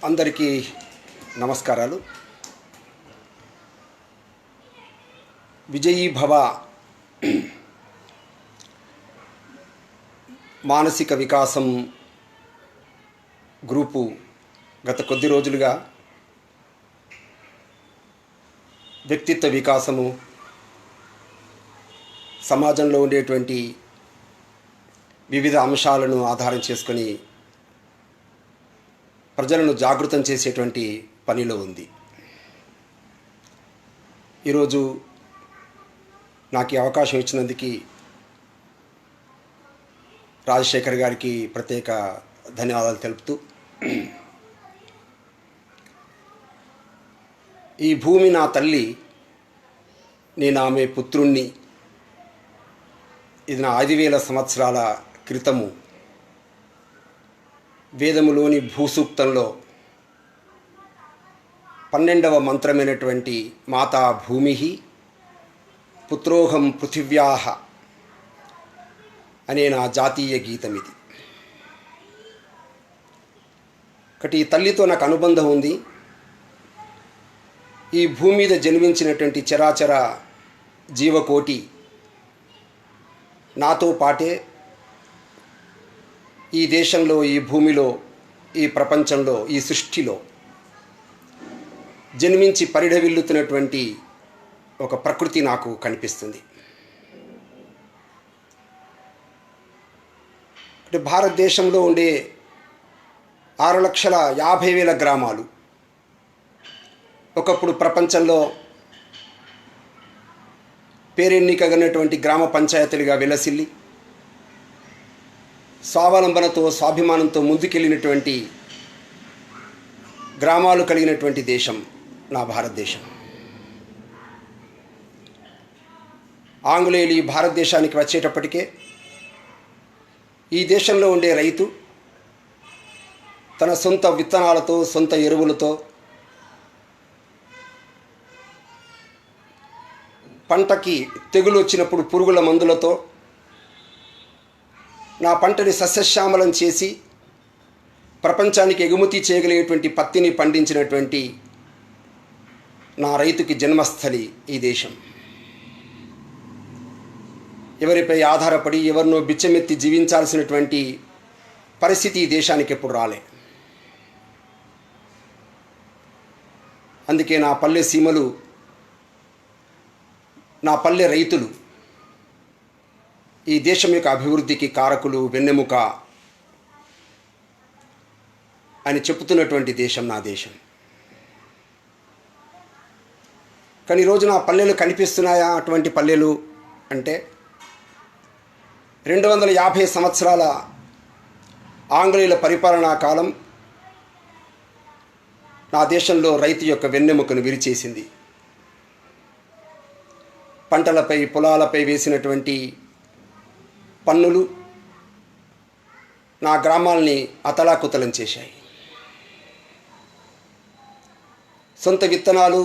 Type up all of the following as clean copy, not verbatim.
అందరికీ నమస్కారాలు. విజయీ భవ మానసిక వికాసం గ్రూపు గత కొద్ది రోజులుగా వ్యక్తిత్వ వికాసము, సమాజంలో ఉండేటువంటి వివిధ అంశాలను ఆధారం చేసుకొని ప్రజలను జాగృతం చేసేటువంటి పనిలో ఉంది. ఈరోజు నాకు ఈ అవకాశం ఇచ్చినందుకు రాజశేఖర్ గారికి ప్రత్యేక ధన్యవాదాలు తెలుపుతూ, ఈ భూమి నా తల్లి, నేను ఆమె పుత్రుణ్ణి, ఇది నా 5,000 సంవత్సరాల క్రితము వేదములోని భూసూక్తంలో 12వ మంత్రమైనటువంటి మాతా భూమి పుత్రోహం పృథివ్యాః అనే నా జాతీయ గీతం ఇది. ఒకటి, ఈ తల్లితో నాకు అనుబంధం ఉంది. ఈ భూమి మీద జన్మించినటువంటి చరాచర జీవకోటి నాతో పాటే ఈ దేశంలో, ఈ భూమిలో, ఈ ప్రపంచంలో, ఈ సృష్టిలో జన్మించి పరిఢవిల్లుతున్నటువంటి ఒక ప్రకృతి నాకు కనిపిస్తుంది. అంటే భారతదేశంలో ఉండే 6,50,000 గ్రామాలు ఒకప్పుడు ప్రపంచంలో పేరెన్నికగనటువంటి గ్రామ పంచాయతీలుగా విలసిల్లి స్వావలంబనతో, స్వాభిమానంతో ముందుకెళ్ళినటువంటి గ్రామాలు కలిగినటువంటి దేశం నా భారతదేశం. ఆంగ్లేయులు ఈ భారతదేశానికి వచ్చేటప్పటికే ఈ దేశంలో ఉండే రైతు తన సొంత విత్తనాలతో, సొంత ఎరువులతో పంటకి తెగులు వచ్చినప్పుడు పురుగుల మందులతో నా పంటని సస్యశ్యామలం చేసి ప్రపంచానికి ఎగుమతి చేయగలిగేటువంటి పత్తిని పండించినటువంటి నా రైతుకి జన్మస్థలి ఈ దేశం. ఎవరిపై ఆధారపడి ఎవరినో బిచ్చమెత్తి జీవించాల్సినటువంటి పరిస్థితి ఈ దేశానికి ఎప్పుడు రాలే. అందుకే నా పల్లె సీమలు, నా పల్లె రైతులు ఈ దేశం యొక్క అభివృద్ధికి కారకులు, వెన్నెముక అని చెప్పుతున్నటువంటి దేశం నా దేశం. కానీ ఈరోజు నా పల్లెలు కనిపిస్తున్నాయా? అటువంటి పల్లెలు అంటే 250 సంవత్సరాల ఆంగ్లేయుల పరిపాలనా కాలం నా దేశంలో రైతు యొక్క వెన్నెముకను విరిచేసింది. పంటలపై, పొలాలపై వేసినటువంటి పన్నులు నా గ్రామాల్ని అతలాకుతలం చేశాయి. సొంత విత్తనాలు,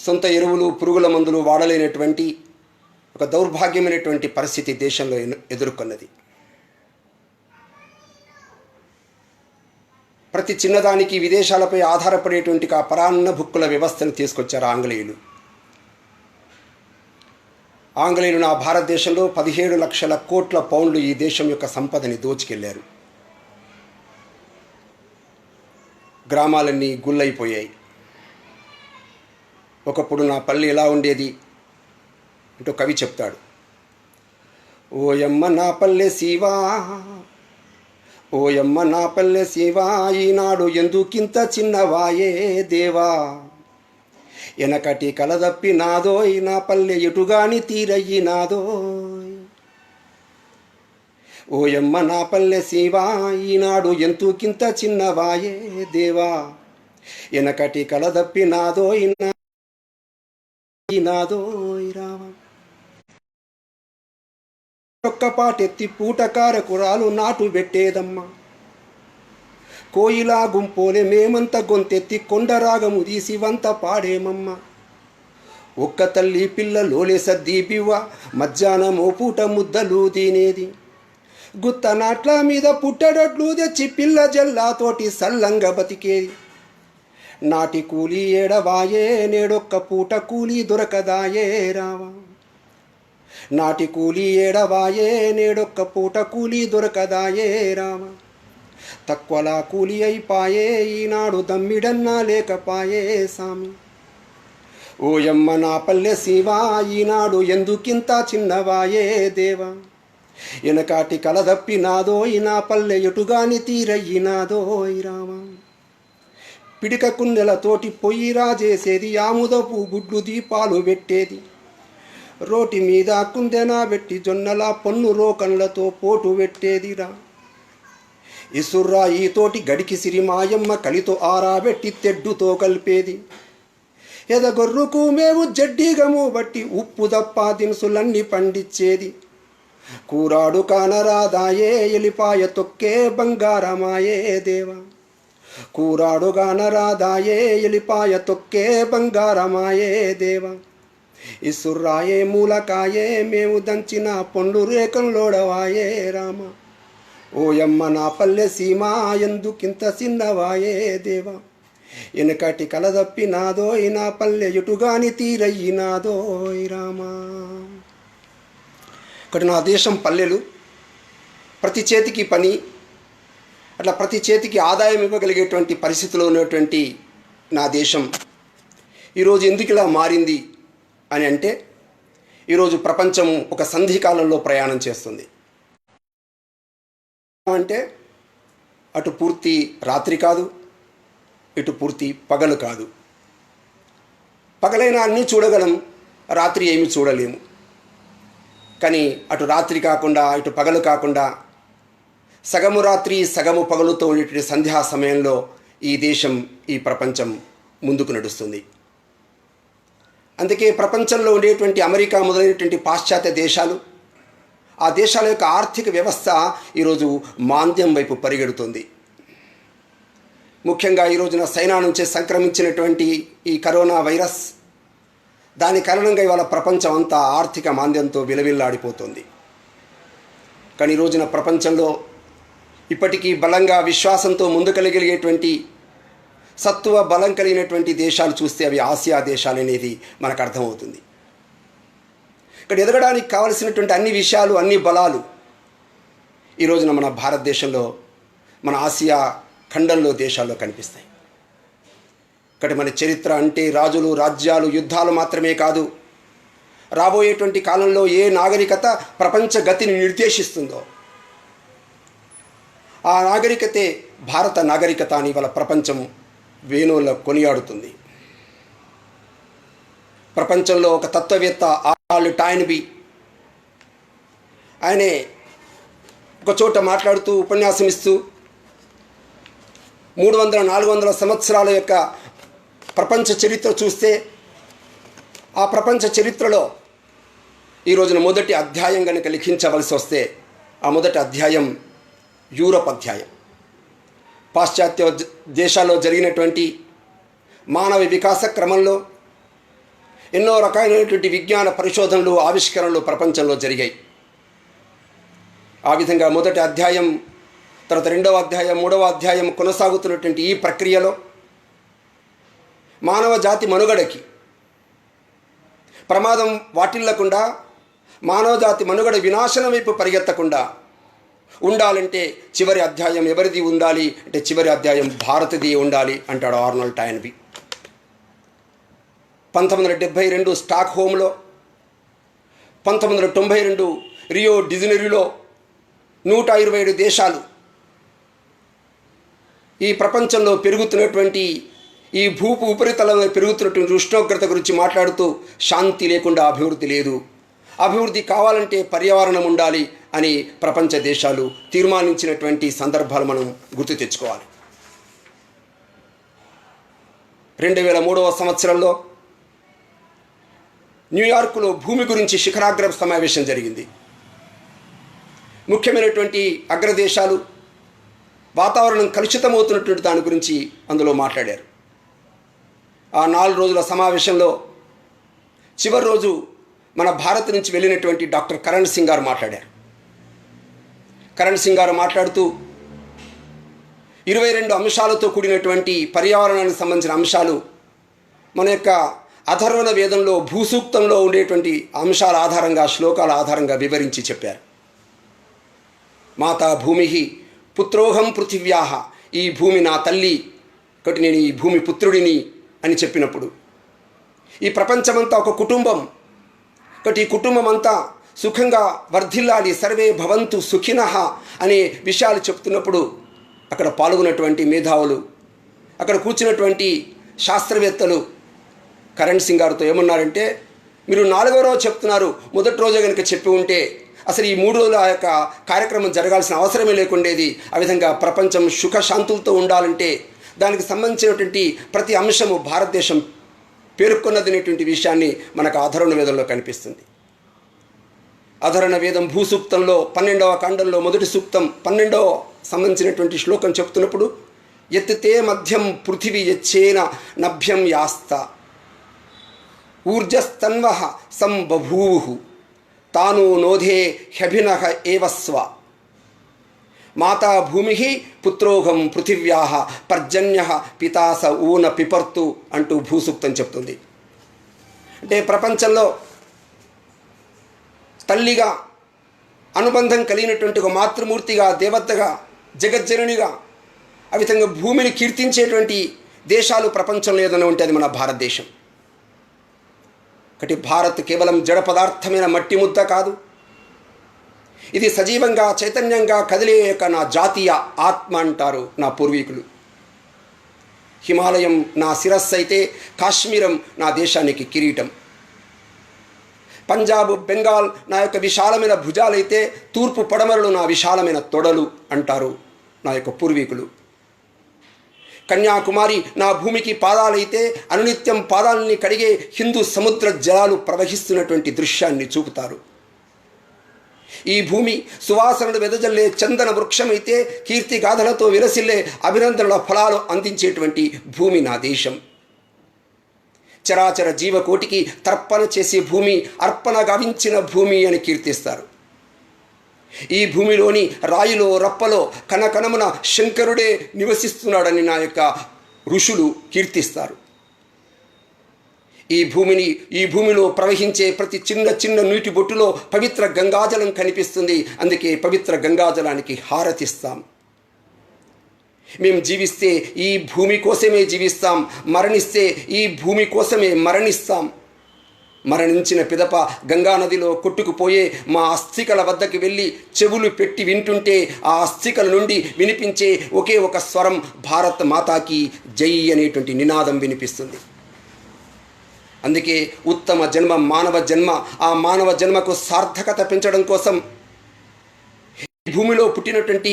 సొంత ఎరువులు, పురుగుల మందులు వాడలేనటువంటి ఒక దౌర్భాగ్యమైనటువంటి పరిస్థితి దేశంలో ఎదుర్కొన్నది. ప్రతి చిన్నదానికి విదేశాలపై ఆధారపడేటువంటి ఆ పరాన్న భుక్కుల వ్యవస్థను తీసుకొచ్చారు ఆంగ్లేయులు. ఆంగ్లేయులు నా భారతదేశంలో 17 లక్షల కోట్ల పౌండ్లు ఈ దేశం యొక్క సంపదని దోచుకెళ్లారు. గ్రామాలన్నీ గుల్లైపోయాయి. ఒకప్పుడు నా పల్లె ఎలా ఉండేది అంటూ కవి చెప్తాడు. ఓయమ్మ నా పల్లె శివా, ఓయమ్మ నా పల్లె శివా, ఈనాడు ఎందుకింత చిన్నవాయే దేవా, ఎనకటి కలదప్పి నాదోయ్, నా పల్లె ఎటుగాని తీరయ్యి నాదోయ్. ఓయమ్మ నా పల్లె శివా, ఈనాడు ఎంతుకింత చిన్నవాయే దేవా, ఎనకటి కలదప్పి నాదోయ్ నాదోయ్ రామ. ఒక్క పాటెత్తి పూటకార కురాలు నాటు పెట్టేదమ్మా, కోయిలా గుంపోలే మేమంత గొంతెత్తి కొండరాగము తీసి వంత పాడేమమ్మ. ఒక్క తల్లి పిల్లలోలే సద్దీపివ్వ, మధ్యాహ్నమో పూట ముద్దలు తినేది. గుత్త నాట్ల మీద పుట్టడట్లు తెచ్చి పిల్ల జల్లాతోటి సల్లంగా బతికేది. నాటి కూలి ఏడవాయే నేడొక్క పూట కూలి దొరకదాయే రావా. నాటి కూలి ఏడవాయే నేడొక్క పూట కూలి దొరకదాయే రావా. తక్కువలా కూలి అయిపాయే ఈనాడు దమ్మిడన్నా లేకపాయే సామి. ఓయమ్మ నా పల్లె శివా ఈనాడు ఎందుకింత చిన్నవాయే దేవా. వెనకాటి కలదప్పినాదోయ్ నా పల్లె ఎటుగాని తీరయ్యినాదోయ్ రామా. పిడిక కుండెలతోటి పొయ్యి రాజేసేది ఆముదపు గుడ్లు దీపాలు పెట్టేది. రోటి మీద కుందెనా పెట్టి జొన్నల పన్ను రోకన్లతో పోటు పెట్టేదిరా. ఇసుర్రాయితోటి గడికి సిరిమాయమ్మ కలితో ఆరాబెట్టి తెడ్డుతో కలిపేది. ఎదగొర్రుకు మేము జడ్డిగము బట్టి ఉప్పు దప్ప దినుసులన్నీ పండించేది. కూరాడు కానరాదాయే ఎలిపాయ తొక్కే బంగారమాయే దేవా. కూరాడు కానరాదాయే ఎలిపాయ తొక్కే బంగారమాయే దేవా. ఇసుర్రాయే మూలకాయే మేము దంచిన పండ్లు రేకంలోడవాయే రామ. ఓయమ్మ నా పల్లె సీమా ఎందుకింత చిన్నవాయే దేవా. వెనకటి కలదప్పినాదోయ్ నా పల్లె ఎటుగాని తీరయ్యినాదోయ్ రామా. ఇక్కడ నా దేశం పల్లెలు, ప్రతి చేతికి పని, అట్లా ప్రతి చేతికి ఆదాయం ఇవ్వగలిగేటువంటి పరిస్థితిలో ఉన్నటువంటి నా దేశం ఈరోజు ఎందుకు ఇలా మారింది అని అంటే, ఈరోజు ప్రపంచం ఒక సంధికాలంలో ప్రయాణం చేస్తుంది. అంటే అటు పూర్తి రాత్రి కాదు, ఇటు పూర్తి పగలు కాదు. పగలైనా అన్నీ చూడగలం, రాత్రి ఏమీ చూడలేము. కానీ అటు రాత్రి కాకుండా ఇటు పగలు కాకుండా సగము రాత్రి సగము పగలుతో ఉండేటువంటి సంధ్యా సమయంలో ఈ దేశం, ఈ ప్రపంచం ముందుకు నడుస్తుంది. అందుకే ప్రపంచంలో ఉండేటువంటి అమెరికా మొదలైనటువంటి పాశ్చాత్య దేశాలు, ఆ దేశాల యొక్క ఆర్థిక వ్యవస్థ ఈరోజు మాంద్యం వైపు పరిగెడుతుంది. ముఖ్యంగా ఈ రోజున చైనా నుంచి సంక్రమించినటువంటి ఈ కరోనా వైరస్, దాని కారణంగా ఇవాళ ప్రపంచం అంతా ఆర్థిక మాంద్యంతో విలవిల్లాడిపోతుంది. కానీ ఈ రోజున ప్రపంచంలో ఇప్పటికీ బలంగా విశ్వాసంతో ముందుకెళ్ళగలిగేటువంటి సత్వ బలం కలిగినటువంటి దేశాలు చూస్తే అవి ఆసియా దేశాలు అనేది మనకు అర్థమవుతుంది. ఇక్కడ ఎదగడానికి కావలసినటువంటి అన్ని విషయాలు, అన్ని బలాలు ఈ రోజున మన భారతదేశంలో, మన ఆసియా ఖండంలో దేశాల్లో కనిపిస్తాయి. ఇక్కడ మన చరిత్ర అంటే రాజులు, రాజ్యాలు, యుద్ధాలు మాత్రమే కాదు, రాబోయేటువంటి కాలంలో ఏ నాగరికత ప్రపంచ గతిని నిర్దేశిస్తుందో ఆ నాగరికతే భారత నాగరికత అని ఇవాళ ప్రపంచం వేణువుల్లో కొనియాడుతుంది. ప్రపంచంలో ఒక తత్వవేత్త ఆల్బర్ట్ టైన్బీ, ఆయనే ఒక చోట మాట్లాడుతూ, ఉపన్యాసం ఇస్తూ 300-400 సంవత్సరాల యొక్క ప్రపంచ చరిత్ర చూస్తే ఆ ప్రపంచ చరిత్రలో ఈ రోజున మొదటి అధ్యాయం కనుక లిఖించవలసి వస్తే ఆ మొదటి అధ్యాయం యూరప్ అధ్యాయం. పాశ్చాత్య దేశాల్లో జరిగినటువంటి మానవ వికాస క్రమంలో ఎన్నో రకాలైనటువంటి విజ్ఞాన పరిశోధనలు, ఆవిష్కరణలు ప్రపంచంలో జరిగాయి. ఆ విధంగా మొదటి అధ్యాయం, తర్వాత రెండవ అధ్యాయం, మూడవ అధ్యాయం కొనసాగుతున్నటువంటి ఈ ప్రక్రియలో మానవ జాతి మనుగడకి ప్రమాదం వాటిల్లకుండా, మానవ జాతి మనుగడ వినాశనం వైపు పరిగెత్తకుండా ఉండాలంటే చివరి అధ్యాయం ఎవరిది ఉండాలి అంటే చివరి అధ్యాయం భారతది ఉండాలి అంటాడు ఆర్నాల్డ్ టైన్బీ. 1972 స్టాక్ హోమ్లో, 1992 రియో డిజనీరోలో 127 దేశాలు ఈ ప్రపంచంలో పెరుగుతున్నటువంటి, ఈ భూపు ఉపరితలంలో పెరుగుతున్నటువంటి ఉష్ణోగ్రత గురించి మాట్లాడుతూ శాంతి లేకుండా అభివృద్ధి లేదు, అభివృద్ధి కావాలంటే పర్యావరణం ఉండాలి అని ప్రపంచ దేశాలు తీర్మానించినటువంటి సందర్భాలు మనం గుర్తు తెచ్చుకోవాలి. 2003వ సంవత్సరంలో న్యూయార్క్లో భూమి గురించి శిఖరాగ్ర సమావేశం జరిగింది. ముఖ్యమైనటువంటి అగ్రదేశాలు వాతావరణం కలుషితమవుతున్నటువంటి దాని గురించి అందులో మాట్లాడారు. ఆ 4 రోజుల సమావేశంలో చివరి రోజు మన భారత్ నుంచి వెళ్ళినటువంటి డాక్టర్ కరణ్ సింగ్ గారు మాట్లాడారు. కరణ్ సింగ్ గారు మాట్లాడుతూ, 22 అంశాలతో కూడినటువంటి పర్యావరణానికి సంబంధించిన అంశాలు మన యొక్క అథర్వణ వేదంలో భూసూక్తంలో ఉండేటువంటి అంశాల ఆధారంగా, శ్లోకాల ఆధారంగా వివరించి చెప్పారు. మాతా భూమి పుత్రోహం పృథివ్యాహ, ఈ భూమి నా తల్లి, కాబట్టి నేను ఈ భూమి పుత్రుడిని అని చెప్పినప్పుడు, ఈ ప్రపంచమంతా ఒక కుటుంబం, కాబట్టి ఈ కుటుంబం అంతా సుఖంగా వర్ధిల్లాలి, సర్వే భవంతు సుఖినః అనే విషయాలు చెప్తున్నప్పుడు అక్కడ పాల్గొన్నటువంటి మేధావులు, అక్కడ కూర్చున్నటువంటి శాస్త్రవేత్తలు కరణ్ సింగ్ గారితో ఏమన్నారంటే, మీరు 4వ రోజు చెప్తున్నారు, మొదటి రోజే కనుక చెప్పి ఉంటే అసలు ఈ 3 రోజుల యొక్క కార్యక్రమం జరగాల్సిన అవసరమే లేకుండేది. ఆ విధంగా ప్రపంచం సుఖశాంతులతో ఉండాలంటే దానికి సంబంధించినటువంటి ప్రతి అంశము భారతదేశం పేర్కొన్నదనేటువంటి విషయాన్ని మనకు అధర్వణ వేదంలో కనిపిస్తుంది. అధర్వణ వేదం భూసూక్తంలో 12వ ఖండంలో మొదటి సూక్తం 12వ సంబంధించినటువంటి శ్లోకం చెప్తున్నప్పుడు, ఎత్తితే మధ్యం పృథివీ యచ్చేన నభ్యం యాస్త ఊర్జస్తన్వ సంబభూవు తాను నోధే హ్యభినః ఏవస్వ మాతా భూమి పుత్రోహం పృథివ్యా పర్జన్య పితాస ఊన పిపర్తు అంటూ భూసూక్తం చెప్తుంది. అంటే ప్రపంచంలో తల్లిగా అనుబంధం కలిగినటువంటి ఒక మాతృమూర్తిగా, దేవతగా, జగజ్జననిగా, ఆ విధంగా భూమిని కీర్తించేటువంటి దేశాలు ప్రపంచంలో ఏదైనా ఉంటే అది మన భారతదేశం. ఒకటి, భారత్ కేవలం జడ పదార్థమైన మట్టి ముద్ద కాదు, ఇది సజీవంగా చైతన్యంగా కదిలే నా జాతీయ ఆత్మ అంటారు నా పూర్వీకులు. హిమాలయం నా శిరస్సు అయితే కాశ్మీరం నా దేశానికి కిరీటం, పంజాబ్ బెంగాల్ నా యొక్క విశాలమైన భుజాలైతే తూర్పు పడమరలు నా విశాలమైన తొడలు అంటారు నా యొక్క పూర్వీకులు. కన్యాకుమారి నా భూమికి పాదాలైతే అనునిత్యం పాదాలని కడిగే హిందూ సముద్ర జలాలు ప్రవహిస్తున్నటువంటి దృశ్యాన్ని చూపుతారు. ఈ భూమి సువాసనలు వెదజల్లే చందన వృక్షమైతే కీర్తి గాథలతో విరసిల్లే అభినందనల ఫలాలు అందించేటువంటి భూమి నా దేశం. చరాచర జీవకోటికి తర్పణ చేసే భూమి, అర్పణ గావించిన భూమి అని కీర్తిస్తారు. ఈ భూమిలోని రాయిలో రప్పలో కణకణమున శంకరుడే నివసిస్తున్నాడని నా యొక్క ఋషులు కీర్తిస్తారు. ఈ భూమిలో ప్రవహించే ప్రతి చిన్న చిన్న నీటి బొట్టులో పవిత్ర గంగాజలం కనిపిస్తుంది. అందుకే పవిత్ర గంగాజలానికి హారతిస్తాం. మేము జీవిస్తే ఈ భూమి కోసమే జీవిస్తాం, మరణిస్తే ఈ భూమి కోసమే మరణిస్తాం. మరణించిన పిదప గంగానదిలో కొట్టుకుపోయే మా అస్థికల వద్దకు వెళ్ళి చెవులు పెట్టి వింటుంటే ఆ అస్థికల నుండి వినిపించే ఒకే ఒక స్వరం భారత్ మాతాకి జై అనేటువంటి నినాదం వినిపిస్తుంది. అందుకే ఉత్తమ జన్మ మానవ జన్మ, ఆ మానవ జన్మకు సార్థకత పెంచడం కోసం భూమిలో పుట్టినటువంటి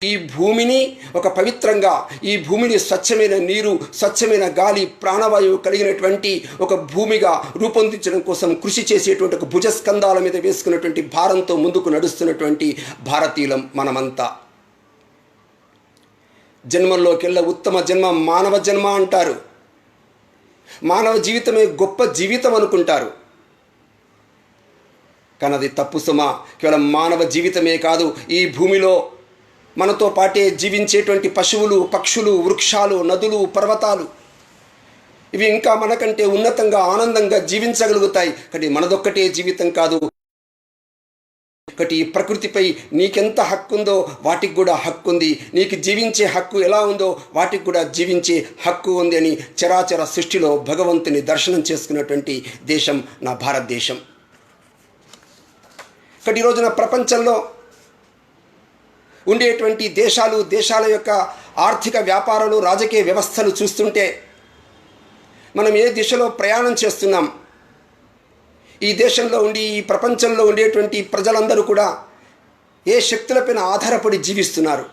ఈ భూమిని ఒక పవిత్రంగా, ఈ భూమిని స్వచ్ఛమైన నీరు, స్వచ్ఛమైన గాలి, ప్రాణవాయువు కలిగినటువంటి ఒక భూమిగా రూపొందించడం కోసం కృషి చేసేటువంటి ఒక భుజస్కంధాల మీద వేసుకున్నటువంటి భారంతో ముందుకు నడుస్తున్నటువంటి భారతీయులం మనమంతా. జన్మల్లోకెల్లా ఉత్తమ జన్మ మానవ జన్మ అంటారు. మానవ జీవితమే గొప్ప జీవితం అనుకుంటారు. కానీ అది తప్పు సుమ. కేవలం మానవ జీవితమే కాదు, ఈ భూమిలో మనతో పాటే జీవించేటువంటి పశువులు, పక్షులు, వృక్షాలు, నదులు, పర్వతాలు ఇవి ఇంకా మనకంటే ఉన్నతంగా ఆనందంగా జీవించగలుగుతాయి. కానీ మనదొక్కటే జీవితం కాదు. ఒకటి, ప్రకృతిపై నీకెంత హక్కు ఉందో వాటికి కూడా హక్కు ఉంది. నీకు జీవించే హక్కు ఎలా ఉందో వాటికి కూడా జీవించే హక్కు ఉంది అని చరాచర సృష్టిలో భగవంతుని దర్శనం చేసుకున్నటువంటి దేశం నా భారతదేశం. ఒకటి, రోజున ప్రపంచంలో ఉండేటువంటి దేశాల యొక్క ఆర్థిక వ్యాపారాలు, రాజకీయ వ్యవస్థలు చూస్తుంటే మనం ఏ దిశలో ప్రయాణం చేస్తున్నాం, ఈ దేశంలో ఉండి ఈ ప్రపంచంలో ఉండేటువంటి ప్రజలందరూ కూడా ఏ శక్తులపైన ఆధారపడి జీవిస్తున్నారు.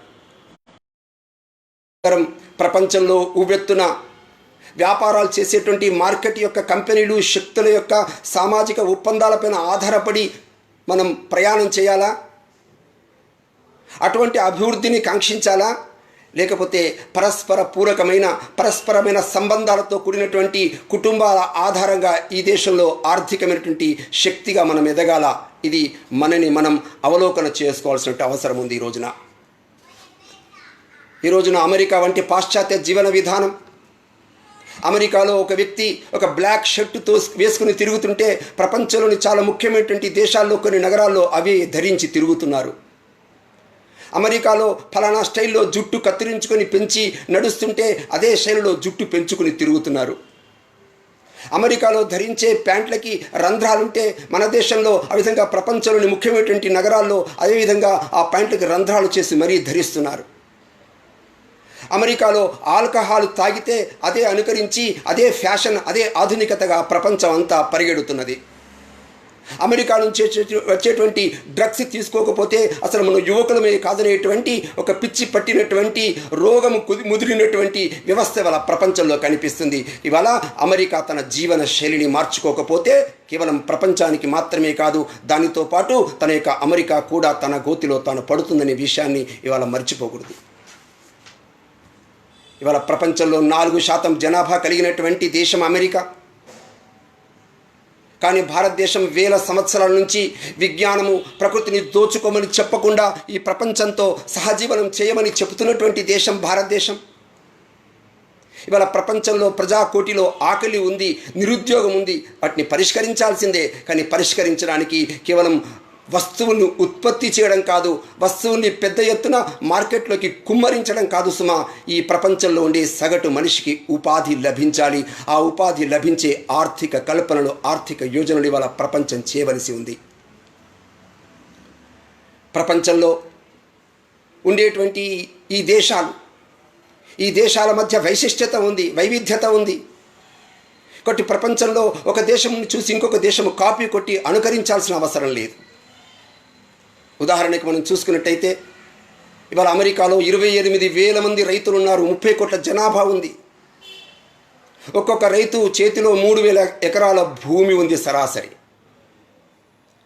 ప్రపంచంలో ఉవ్వెత్తున వ్యాపారాలు చేసేటువంటి మార్కెట్ యొక్క కంపెనీలు, శక్తుల యొక్క సామాజిక ఒప్పందాలపైన ఆధారపడి మనం ప్రయాణం చేయాలా? అటువంటి అభివృద్ధిని కాంక్షించాలా? లేకపోతే పరస్పరమైన సంబంధాలతో కూడినటువంటి కుటుంబాల ఆధారంగా ఈ దేశంలో ఆర్థికమైనటువంటి శక్తిగా మనం ఎదగాల? ఇది మనని మనం అవలోకన చేసుకోవాల్సిన అవసరం ఉంది ఈ రోజున. ఈ రోజున అమెరికా వంటి పాశ్చాత్య జీవన విధానం, అమెరికాలో ఒక వ్యక్తి ఒక బ్లాక్ షర్టుతో వేసుకుని తిరుగుతుంటే ప్రపంచంలోని చాలా ముఖ్యమైనటువంటి దేశాల్లో కొన్ని నగరాల్లో అవే ధరించి తిరుగుతున్నారు. అమెరికాలో ఫలానా స్టైల్లో జుట్టు కత్తిరించుకొని పెంచి నడుస్తుంటే అదే శైలిలో జుట్టు పెంచుకుని తిరుగుతున్నారు. అమెరికాలో ధరించే ప్యాంట్లకి రంధ్రాలుంటే మన దేశంలో ఆ విధంగా ప్రపంచంలోని ముఖ్యమైనటువంటి నగరాల్లో అదేవిధంగా ఆ ప్యాంట్లకి రంధ్రాలు చేసి మరీ ధరిస్తున్నారు. అమెరికాలో ఆల్కహాల్ తాగితే అదే అనుకరించి అదే ఫ్యాషన్, అదే ఆధునికతగా ప్రపంచం అంతా పరిగెడుతున్నది. అమెరికా నుంచి వచ్చేటువంటి డ్రగ్స్ తీసుకోకపోతే అసలు మన యువకులమే కాదనేటువంటి ఒక పిచ్చి పట్టినటువంటి రోగము ముదిరినటువంటి వ్యవస్థ ఇవాళ ప్రపంచంలో కనిపిస్తుంది. ఇవాళ అమెరికా తన జీవన శైలిని మార్చుకోకపోతే కేవలం ప్రపంచానికి మాత్రమే కాదు, దానితో పాటు తన యొక్క అమెరికా కూడా తన గోతిలో తాను పడుతుందనే విషయాన్ని ఇవాళ మర్చిపోకూడదు. ఇవాళ ప్రపంచంలో 4% జనాభా కలిగినటువంటి దేశం అమెరికా. కానీ భారతదేశం వేల సంవత్సరాల నుంచి విజ్ఞానము ప్రకృతిని దోచుకోమని చెప్పకుండా ఈ ప్రపంచంతో సహజీవనం చేయమని చెబుతున్నటువంటి దేశం భారతదేశం. ఇవాళ ప్రపంచంలో ప్రజాకోటిలో ఆకలి ఉంది, నిరుద్యోగం ఉంది, వాటిని పరిష్కరించాల్సిందే. కానీ పరిష్కరించడానికి కేవలం వస్తువులను ఉత్పత్తి చేయడం కాదు, వస్తువుల్ని పెద్ద ఎత్తున మార్కెట్లోకి కుమ్మరించడం కాదు సుమా. ఈ ప్రపంచంలో ఉండే సగటు మనిషికి ఉపాధి లభించాలి. ఆ ఉపాధి లభించే ఆర్థిక కల్పనలు, ఆర్థిక యోజనలు ఇవాళ ప్రపంచం చేయవలసి ఉంది. ప్రపంచంలో ఉండేటువంటి ఈ దేశాల మధ్య వైశిష్ట్యత ఉంది, వైవిధ్యత ఉంది. కొట్టి ప్రపంచంలో ఒక దేశం చూసి ఇంకొక దేశం కాపీ కొట్టి అనుకరించాల్సిన అవసరం లేదు. ఉదాహరణకి మనం చూసుకున్నట్టయితే ఇవాళ అమెరికాలో 28,000 మంది రైతులు ఉన్నారు, 30 కోట్ల జనాభా ఉంది. ఒక్కొక్క రైతు చేతిలో 3,000 ఎకరాల భూమి ఉంది సరాసరి.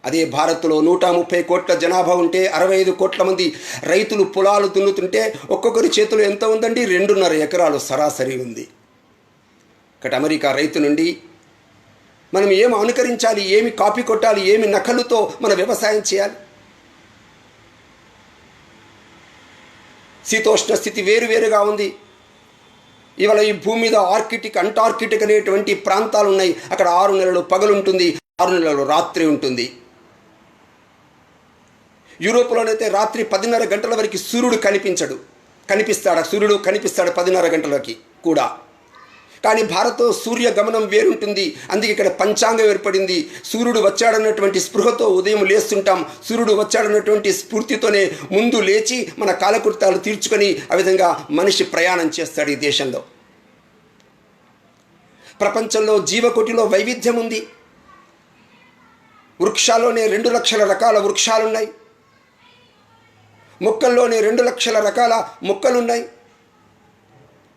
అదే భారత్లో 130 కోట్ల జనాభా ఉంటే 65 కోట్ల మంది రైతులు పొలాలు దున్నుతుంటే ఒక్కొక్కరి చేతిలో ఎంత ఉందండి? 2.5 ఎకరాలు సరాసరి ఉంది. ఇక్కడ అమెరికా రైతు నుండి మనం ఏమి అనుకరించాలి, ఏమి కాపీ కొట్టాలి, ఏమి నకలుతో మన వ్యవసాయం చేయాలి? శీతోష్ణ స్థితి వేరువేరుగా ఉంది. ఇవాళ ఈ భూమి మీద ఆర్కిటిక్, అంటార్కిటిక్ అనేటువంటి ప్రాంతాలు ఉన్నాయి. అక్కడ 6 నెలలు పగలుంటుంది, 6 నెలలు రాత్రి ఉంటుంది. యూరోప్లోనైతే రాత్రి 10:30 గంటల వరకు సూర్యుడు సూర్యుడు కనిపిస్తాడు 10:30 గంటలకి కూడా. కానీ భారత్లో సూర్య గమనం వేరుంటుంది. అందుకే ఇక్కడ పంచాంగం ఏర్పడింది. సూర్యుడు వచ్చాడన్నటువంటి స్పృహతో ఉదయం లేస్తుంటాం. సూర్యుడు వచ్చాడన్నటువంటి స్ఫూర్తితోనే ముందు లేచి మన కాలకృత్యాలు తీర్చుకొని ఆ విధంగా మనిషి ప్రయాణం చేస్తాడు ఈ దేశంలో. ప్రపంచంలో జీవకోటిలో వైవిధ్యం ఉంది. వృక్షాల్లోనే 2 లక్షల రకాల వృక్షాలున్నాయి. మొక్కల్లోనే 2 లక్షల రకాల మొక్కలున్నాయి.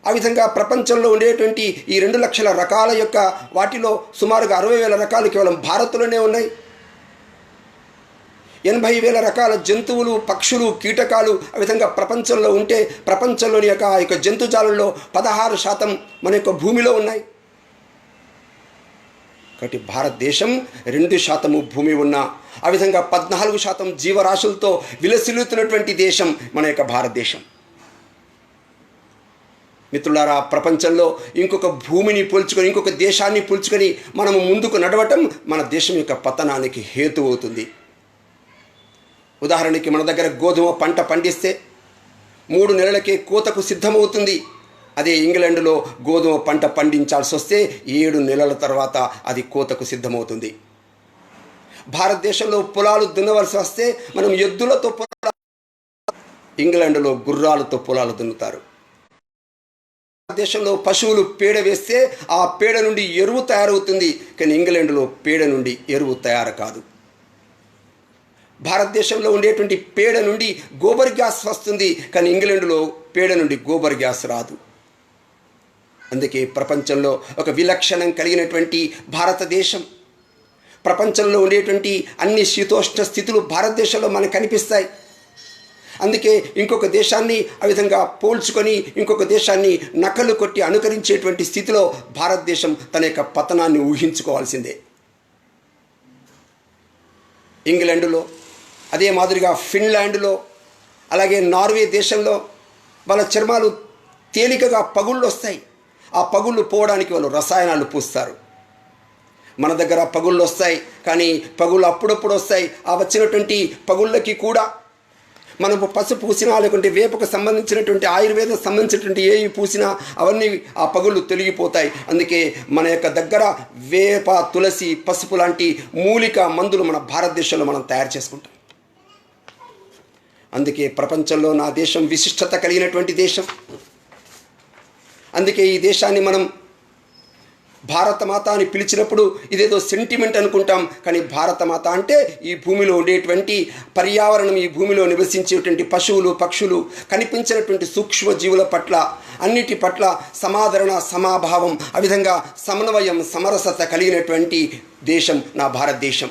ఆ విధంగా ప్రపంచంలో ఉండేటువంటి ఈ 2 లక్షల రకాల యొక్క వాటిలో సుమారుగా 60,000 రకాలు కేవలం భారత్లోనే ఉన్నాయి. 80,000 రకాల జంతువులు, పక్షులు, కీటకాలు ఆ విధంగా ప్రపంచంలో ఉంటే ప్రపంచంలోని యొక్క జంతుజాలంలో 16% మన యొక్క భూమిలో ఉన్నాయి. కాబట్టి భారతదేశం 2% భూమి ఉన్న ఆ విధంగా 14% జీవరాశులతో విలసిల్లుతున్నటువంటి దేశం మన యొక్క భారతదేశం. మిత్రులారా, ప్రపంచంలో ఇంకొక భూమిని పోల్చుకొని, ఇంకొక దేశాన్ని పోల్చుకొని మనము ముందుకు నడవటం మన దేశం యొక్క పతనానికి హేతు అవుతుంది. ఉదాహరణకి మన దగ్గర గోధుమ పంట పండిస్తే 3 నెలలకే కోతకు సిద్ధమవుతుంది. అదే ఇంగ్లాండ్లో గోధుమ పంట పండించాల్సి వస్తే 7 నెలల తర్వాత అది కోతకు సిద్ధమవుతుంది. భారతదేశంలో పొలాలు దున్నవలసి వస్తే మనం ఎద్దులతో పొలాలు, ఇంగ్లాండ్లో గుర్రాలతో పొలాలు దున్నుతారు. భారతదేశంలో పశువులు పేడ వేస్తే ఆ పేడ నుండి ఎరువు తయారవుతుంది. కానీ ఇంగ్లాండ్లో పేడ నుండి ఎరువు తయారు కాదు. భారతదేశంలో ఉండేటువంటి పేడ నుండి గోబర్ గ్యాస్ వస్తుంది. కానీ ఇంగ్లాండ్లో పేడ నుండి గోబర్ గ్యాస్ రాదు. అందుకే ప్రపంచంలో ఒక విలక్షణం కలిగినటువంటి భారతదేశం, ప్రపంచంలో ఉండేటువంటి అన్ని శీతోష్ణ స్థితులు భారతదేశంలో మనకు కనిపిస్తాయి. అందుకే ఇంకొక దేశాన్ని ఆ విధంగా పోల్చుకొని ఇంకొక దేశాన్ని నకలు కొట్టి అనుకరించేటువంటి స్థితిలో భారతదేశం తన యొక్క పతనాన్ని ఊహించుకోవాల్సిందే. ఇంగ్లాండ్లో, అదే మాదిరిగా ఫిన్లాండ్లో, అలాగే నార్వే దేశంలో వాళ్ళ చర్మాలు తేలికగా పగుళ్ళు వస్తాయి. ఆ పగుళ్ళు పోవడానికి వాళ్ళు రసాయనాలు పూస్తారు. మన దగ్గర పగుళ్ళు వస్తాయి, కానీ పగుళ్ళు అప్పుడప్పుడు వస్తాయి. ఆ వచ్చినటువంటి పగుళ్ళకి కూడా మనం పసుపు పూసినా, లేకుంటే వేపకు సంబంధించినటువంటి ఆయుర్వేదం సంబంధించినటువంటి ఏవి పూసినా అవన్నీ ఆ పగుళ్ళు తొలగిపోతాయి. అందుకే మన యొక్క దగ్గర వేప, తులసి, పసుపు లాంటి మూలిక మందులు మన భారతదేశంలో మనం తయారు చేసుకుంటాం. అందుకే ప్రపంచంలో నా దేశం విశిష్టత కలిగినటువంటి దేశం. అందుకే ఈ దేశాన్ని మనం భారతమాత అని పిలిచినప్పుడు ఇదేదో సెంటిమెంట్ అనుకుంటాం, కానీ భారతమాత అంటే ఈ భూమిలో ఉండేటువంటి పర్యావరణం, ఈ భూమిలో నివసించేటువంటి పశువులు, పక్షులు, కనిపించినటువంటి సూక్ష్మ జీవుల పట్ల, అన్నిటి పట్ల సమాదరణ, సమాభావం, ఆ విధంగా సమన్వయం, సమరసత కలిగినటువంటి దేశం నా భారతదేశం.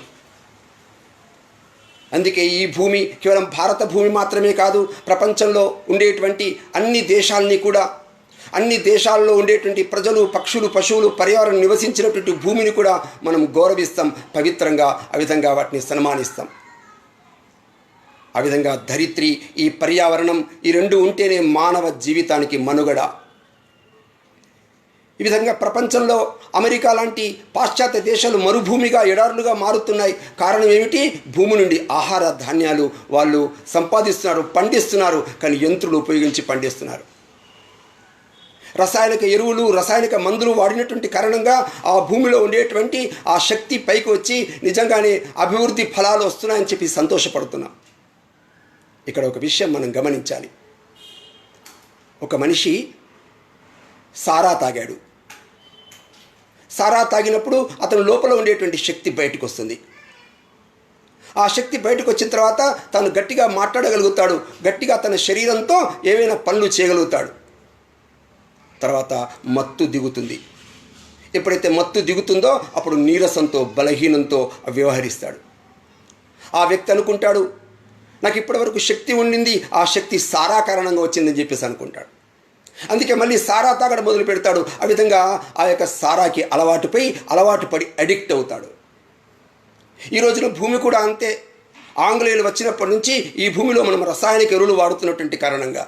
అందుకే ఈ భూమి కేవలం భారత భూమి మాత్రమే కాదు, ప్రపంచంలో ఉండేటువంటి అన్ని దేశాలని కూడా, అన్ని దేశాల్లో ఉండేటువంటి ప్రజలు, పక్షులు, పశువులు, పర్యావరణం నివసించినటువంటి భూమిని కూడా మనం గౌరవిస్తాం, పవిత్రంగా ఆ విధంగా వాటిని సన్మానిస్తాం. ఆ విధంగా ధరిత్రి, ఈ పర్యావరణం, ఈ రెండు ఉంటేనే మానవ జీవితానికి మనుగడ. ఈ విధంగా ప్రపంచంలో అమెరికా లాంటి పాశ్చాత్య దేశాలు మరుభూమిగా, ఎడారులుగా మారుతున్నాయి. కారణం ఏమిటి? భూమి నుండి ఆహార ధాన్యాలు వాళ్ళు సంపాదిస్తున్నారు, పండిస్తున్నారు, కానీ యంత్రులు ఉపయోగించి పండిస్తున్నారు. రసాయనిక ఎరువులు, రసాయనిక మందులు వాడినటువంటి కారణంగా ఆ భూమిలో ఉండేటువంటి ఆ శక్తి పైకి వచ్చి నిజంగానే అభివృద్ధి ఫలాలు వస్తున్నాయని చెప్పి సంతోషపడుతున్నాం. ఇక్కడ ఒక విషయం మనం గమనించాలి. ఒక మనిషి సారా తాగాడు. సారా తాగినప్పుడు అతని లోపల ఉండేటువంటి శక్తి బయటకు వస్తుంది. ఆ శక్తి బయటకు వచ్చిన తర్వాత తను గట్టిగా మాట్లాడగలుగుతాడు, గట్టిగా తన శరీరంతో ఏవైనా పనులు చేయగలుగుతాడు. తర్వాత మత్తు దిగుతుంది. ఎప్పుడైతే మత్తు దిగుతుందో అప్పుడు నీరసంతో, బలహీనంతో వ్యవహరిస్తాడు. ఆ వ్యక్తి అనుకుంటాడు, నాకు ఇప్పటివరకు శక్తి ఉండింది, ఆ శక్తి సారా కారణంగా వచ్చిందని చెప్పేసి అనుకుంటాడు. అందుకే మళ్ళీ సారా తాగడం మొదలు పెడతాడు. ఆ విధంగా ఆ యొక్క సారాకి అలవాటు పడి అడిక్ట్ అవుతాడు. ఈ రోజున భూమి కూడా అంతే. ఆంగ్లేయులు వచ్చినప్పటి నుంచి ఈ భూమిలో మనం రసాయనిక ఎరువులు వాడుతున్నటువంటి కారణంగా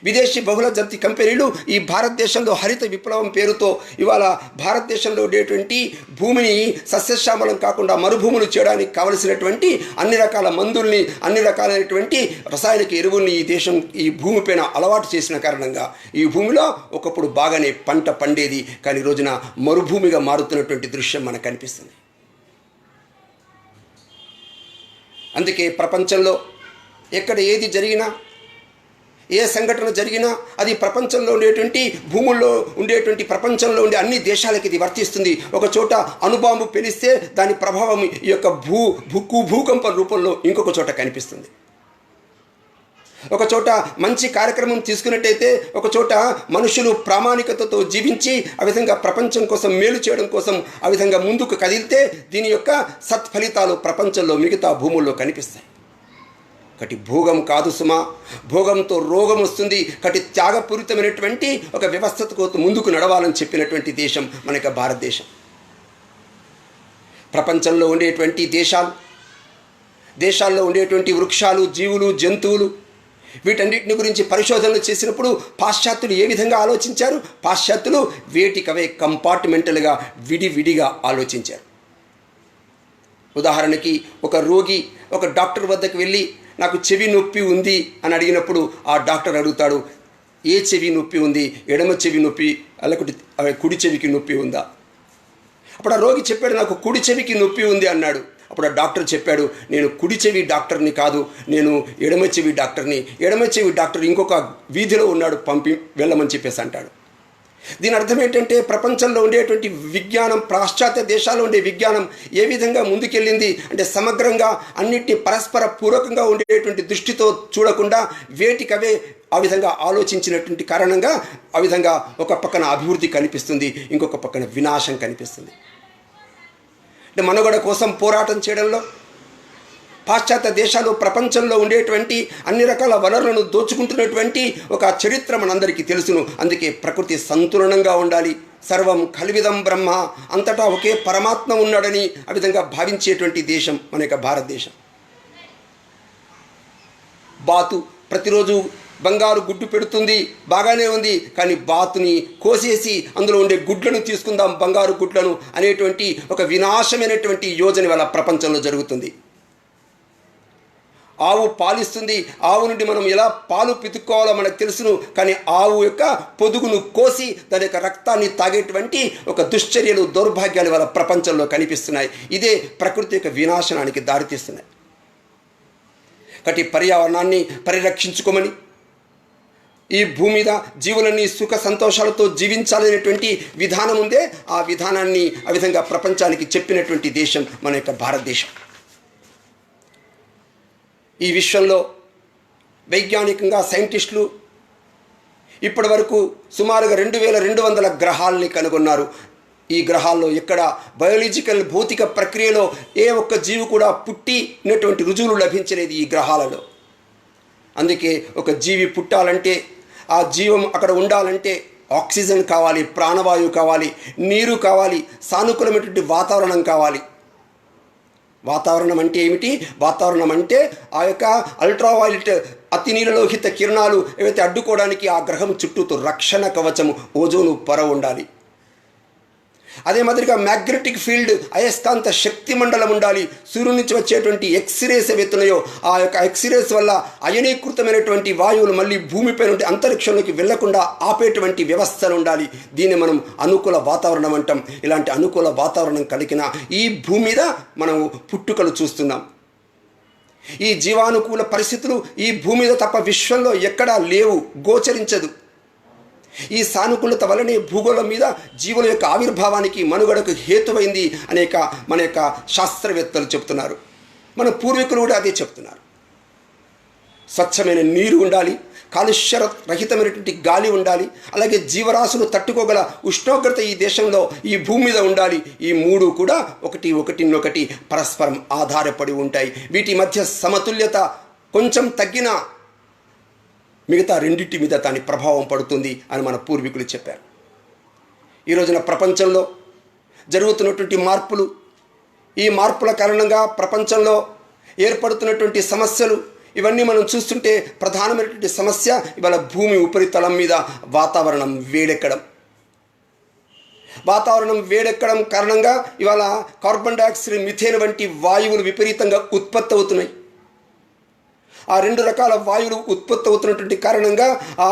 విదేశీ బహుళ జాతి కంపెనీలు ఈ భారతదేశంలో హరిత విప్లవం పేరుతో ఇవాళ భారతదేశంలో ఉండేటువంటి భూమిని సస్యశ్యామలం కాకుండా మరుభూములు చేయడానికి కావలసినటువంటి అన్ని రకాల మందుల్ని, అన్ని రకాలైనటువంటి రసాయనిక ఎరువుల్ని ఈ భూమిపైన అలవాటు చేసిన కారణంగా ఈ భూమిలో ఒకప్పుడు బాగానే పంట పండేది, కానీ ఈ రోజున మరుభూమిగా మారుతున్నటువంటి దృశ్యం మనకు కనిపిస్తుంది. అందుకే ప్రపంచంలో ఎక్కడ ఏది జరిగినా, ఏ సంఘటన జరిగినా అది ప్రపంచంలో ఉండేటువంటి భూముల్లో ఉండేటువంటి ప్రపంచంలో ఉండే అన్ని దేశాలకి ఇది వర్తిస్తుంది. ఒక చోట అణుబాంబు పేలిస్తే దాని ప్రభావం ఈ యొక్క భూకంప రూపంలో ఇంకొక చోట కనిపిస్తుంది. ఒక చోట మంచి కార్యక్రమం తీసుకున్నట్టయితే ఒక చోట మనుషులు ప్రామాణికతతో జీవించి ఆ విధంగా ప్రపంచం కోసం మేలు చేయడం కోసం ఆ విధంగా ముందుకు కదిలితే దీని యొక్క సత్ఫలితాలు ప్రపంచంలో మిగతా భూముల్లో కనిపిస్తాయి. కటి భోగం కాదు సుమా, భోగంతో రోగం వస్తుంది. కటి త్యాగపూరితమైనటువంటి ఒక వ్యవస్థతో ముందుకు నడవాలని చెప్పినటువంటి దేశం మన యొక్క భారతదేశం. ప్రపంచంలో ఉండేటువంటి దేశాల్లో ఉండేటువంటి వృక్షాలు, జీవులు, జంతువులు, వీటన్నిటిని గురించి పరిశోధనలు చేసినప్పుడు పాశ్చాత్యులు ఏ విధంగా ఆలోచించారు? పాశ్చాత్యులు వేటికవే కంపార్ట్మెంటల్గా విడివిడిగా ఆలోచించారు. ఉదాహరణకి ఒక రోగి ఒక డాక్టర్ వద్దకు వెళ్ళి నాకు చెవి నొప్పి ఉంది అని అడిగినప్పుడు ఆ డాక్టర్ అడుగుతాడు, ఏ చెవి నొప్పి ఉంది? ఎడమ చెవి నొప్పి, లేకపోతే కుడి చెవికి నొప్పి ఉందా? అప్పుడు ఆ రోగి చెప్పాడు, నాకు కుడి చెవికి నొప్పి ఉంది అన్నాడు. అప్పుడు ఆ డాక్టర్ చెప్పాడు, నేను కుడి చెవి డాక్టర్ని కాదు, నేను ఎడమ చెవి డాక్టర్ని. ఎడమ చెవి డాక్టర్ ఇంకొక వీధిలో ఉన్నాడు, పంపి వెళ్ళమని చెప్పేసి అంటాడు. దీని అర్థం ఏంటంటే ప్రపంచంలో ఉండేటువంటి విజ్ఞానం, పాశ్చాత్య దేశాల్లో ఉండే విజ్ఞానం ఏ విధంగా ముందుకెళ్ళింది అంటే సమగ్రంగా అన్నిటిని పరస్పర పూర్వకంగా ఉండేటువంటి దృష్టితో చూడకుండా వేటికవే ఆ విధంగా ఆలోచించినటువంటి కారణంగా ఆ విధంగా ఒక పక్కన అభివృద్ధి కనిపిస్తుంది, ఇంకొక పక్కన వినాశం కనిపిస్తుంది. అంటే మనుగడ కోసం పోరాటం చేయడంలో పాశ్చాత్య దేశాలు ప్రపంచంలో ఉండేటువంటి అన్ని రకాల వనరులను దోచుకుంటున్నటువంటి ఒక చరిత్ర మనందరికీ తెలుసును. అందుకే ప్రకృతి సంతులనంగా ఉండాలి, సర్వం కల్విదం బ్రహ్మ, అంతటా ఒకే పరమాత్మ ఉన్నాడని ఆ విధంగా భావించేటువంటి దేశం మన యొక్క భారతదేశం. బాతు ప్రతిరోజు బంగారు గుడ్డు పెడుతుంది, బాగానే ఉంది, కానీ బాతుని కోసేసి అందులో ఉండే గుడ్లను తీసుకుందాం, బంగారు గుడ్లను అనేటువంటి ఒక వినాశమైనటువంటి యోజన వల్ల ప్రపంచంలో జరుగుతుంది. ఆవు పాలిస్తుంది, ఆవు నుండి మనం ఎలా పాలు పితుక్కోవాలో మనకు తెలుసును, కానీ ఆవు యొక్క పొదుగును కోసి దాని యొక్క రక్తాన్ని తాగేటువంటి ఒక దుశ్చర్యలు, దౌర్భాగ్యాలు వల్ల ప్రపంచంలో కనిపిస్తున్నాయి. ఇదే ప్రకృతి యొక్క వినాశనానికి దారితీస్తున్నాయి. కాబట్టి పర్యావరణాన్ని పరిరక్షించుకోమని, ఈ భూమి మీద జీవులన్నీ సుఖ సంతోషాలతో జీవించాలనేటువంటి విధానం ఉందే, ఆ విధానాన్ని ఆ విధంగా ప్రపంచానికి చెప్పినటువంటి దేశం మన యొక్క భారతదేశం. ఈ విశ్వంలో వైజ్ఞానికంగా సైంటిస్టులు ఇప్పటి వరకు సుమారుగా 2200 గ్రహాలని కనుగొన్నారు. ఈ గ్రహాల్లో ఎక్కడ బయోలాజికల్ భౌతిక ప్రక్రియలో ఏ ఒక్క జీవి కూడా పుట్టినటువంటి రుజువులు లభించలేదు ఈ గ్రహాలలో. అందుకే ఒక జీవి పుట్టాలంటే, ఆ జీవం అక్కడ ఉండాలంటే ఆక్సిజన్ కావాలి, ప్రాణవాయువు కావాలి, నీరు కావాలి, సానుకూలమైనటువంటి వాతావరణం కావాలి. వాతావరణం అంటే ఏమిటి? వాతావరణం అంటే ఆ యొక్క అల్ట్రావైలెట్ అతి నీలలోహిత కిరణాలు ఏవైతే అడ్డుకోవడానికి ఆ గ్రహం చుట్టూతో రక్షణ కవచము ఓజోను పొర ఉండాలి. అదే మాదిరిగా మ్యాగ్నెటిక్ ఫీల్డ్, అయస్కాంత శక్తి మండలం ఉండాలి. సూర్యుడి నుంచి వచ్చేటువంటి ఎక్స్రేస్ ఏవైతున్నాయో ఆ యొక్క ఎక్స్రేస్ వల్ల అయనీకృతమైనటువంటి వాయువులు మళ్ళీ భూమిపై నుండి అంతరిక్షంలోకి వెళ్లకుండా ఆపేటువంటి వ్యవస్థలు ఉండాలి. దీన్ని మనం అనుకూల వాతావరణం అంటాం. ఇలాంటి అనుకూల వాతావరణం కలిగిన ఈ భూమి మీద మనం పుట్టుకలు చూస్తున్నాం. ఈ జీవానుకూల పరిస్థితులు ఈ భూమి మీద తప్ప విశ్వంలో ఎక్కడా లేవు, గోచరించదు. ఈ సానుకూలత వల్లనే భూగోళం మీద జీవుల యొక్క ఆవిర్భావానికి, మనుగడకు హేతువైంది అనేక మన యొక్క శాస్త్రవేత్తలు చెప్తున్నారు. మన పూర్వీకులు కూడా అదే చెప్తున్నారు. స్వచ్ఛమైన నీరు ఉండాలి, కాలుష్య రహితమైనటువంటి గాలి ఉండాలి, అలాగే జీవరాశులు తట్టుకోగల ఉష్ణోగ్రత ఈ దేశంలో, ఈ భూమి మీద ఉండాలి. ఈ మూడు కూడా ఒకటినొకటి పరస్పరం ఆధారపడి ఉంటాయి. వీటి మధ్య సమతుల్యత కొంచెం తగ్గినా మిగతా రెండింటి మీద దాని ప్రభావం పడుతుంది అని మన పూర్వీకులు చెప్పారు. ఈ రోజున ప్రపంచంలో జరుగుతున్నటువంటి మార్పులు, ఈ మార్పుల కారణంగా ప్రపంచంలో ఏర్పడుతున్నటువంటి సమస్యలు, ఇవన్నీ మనం చూస్తుంటే ప్రధానమైనటువంటి సమస్య ఇవాళ భూమి ఉపరితలం మీద వాతావరణం వేడెక్కడం కారణంగా ఇవాళ కార్బన్ డైఆక్సైడ్, మిథేన్ వంటి వాయువులు విపరీతంగా ఉత్పత్తి అవుతున్నాయి. ఆ 2 రకాల వాయువులు ఉత్పత్తి అవుతున్నటువంటి కారణంగా ఆ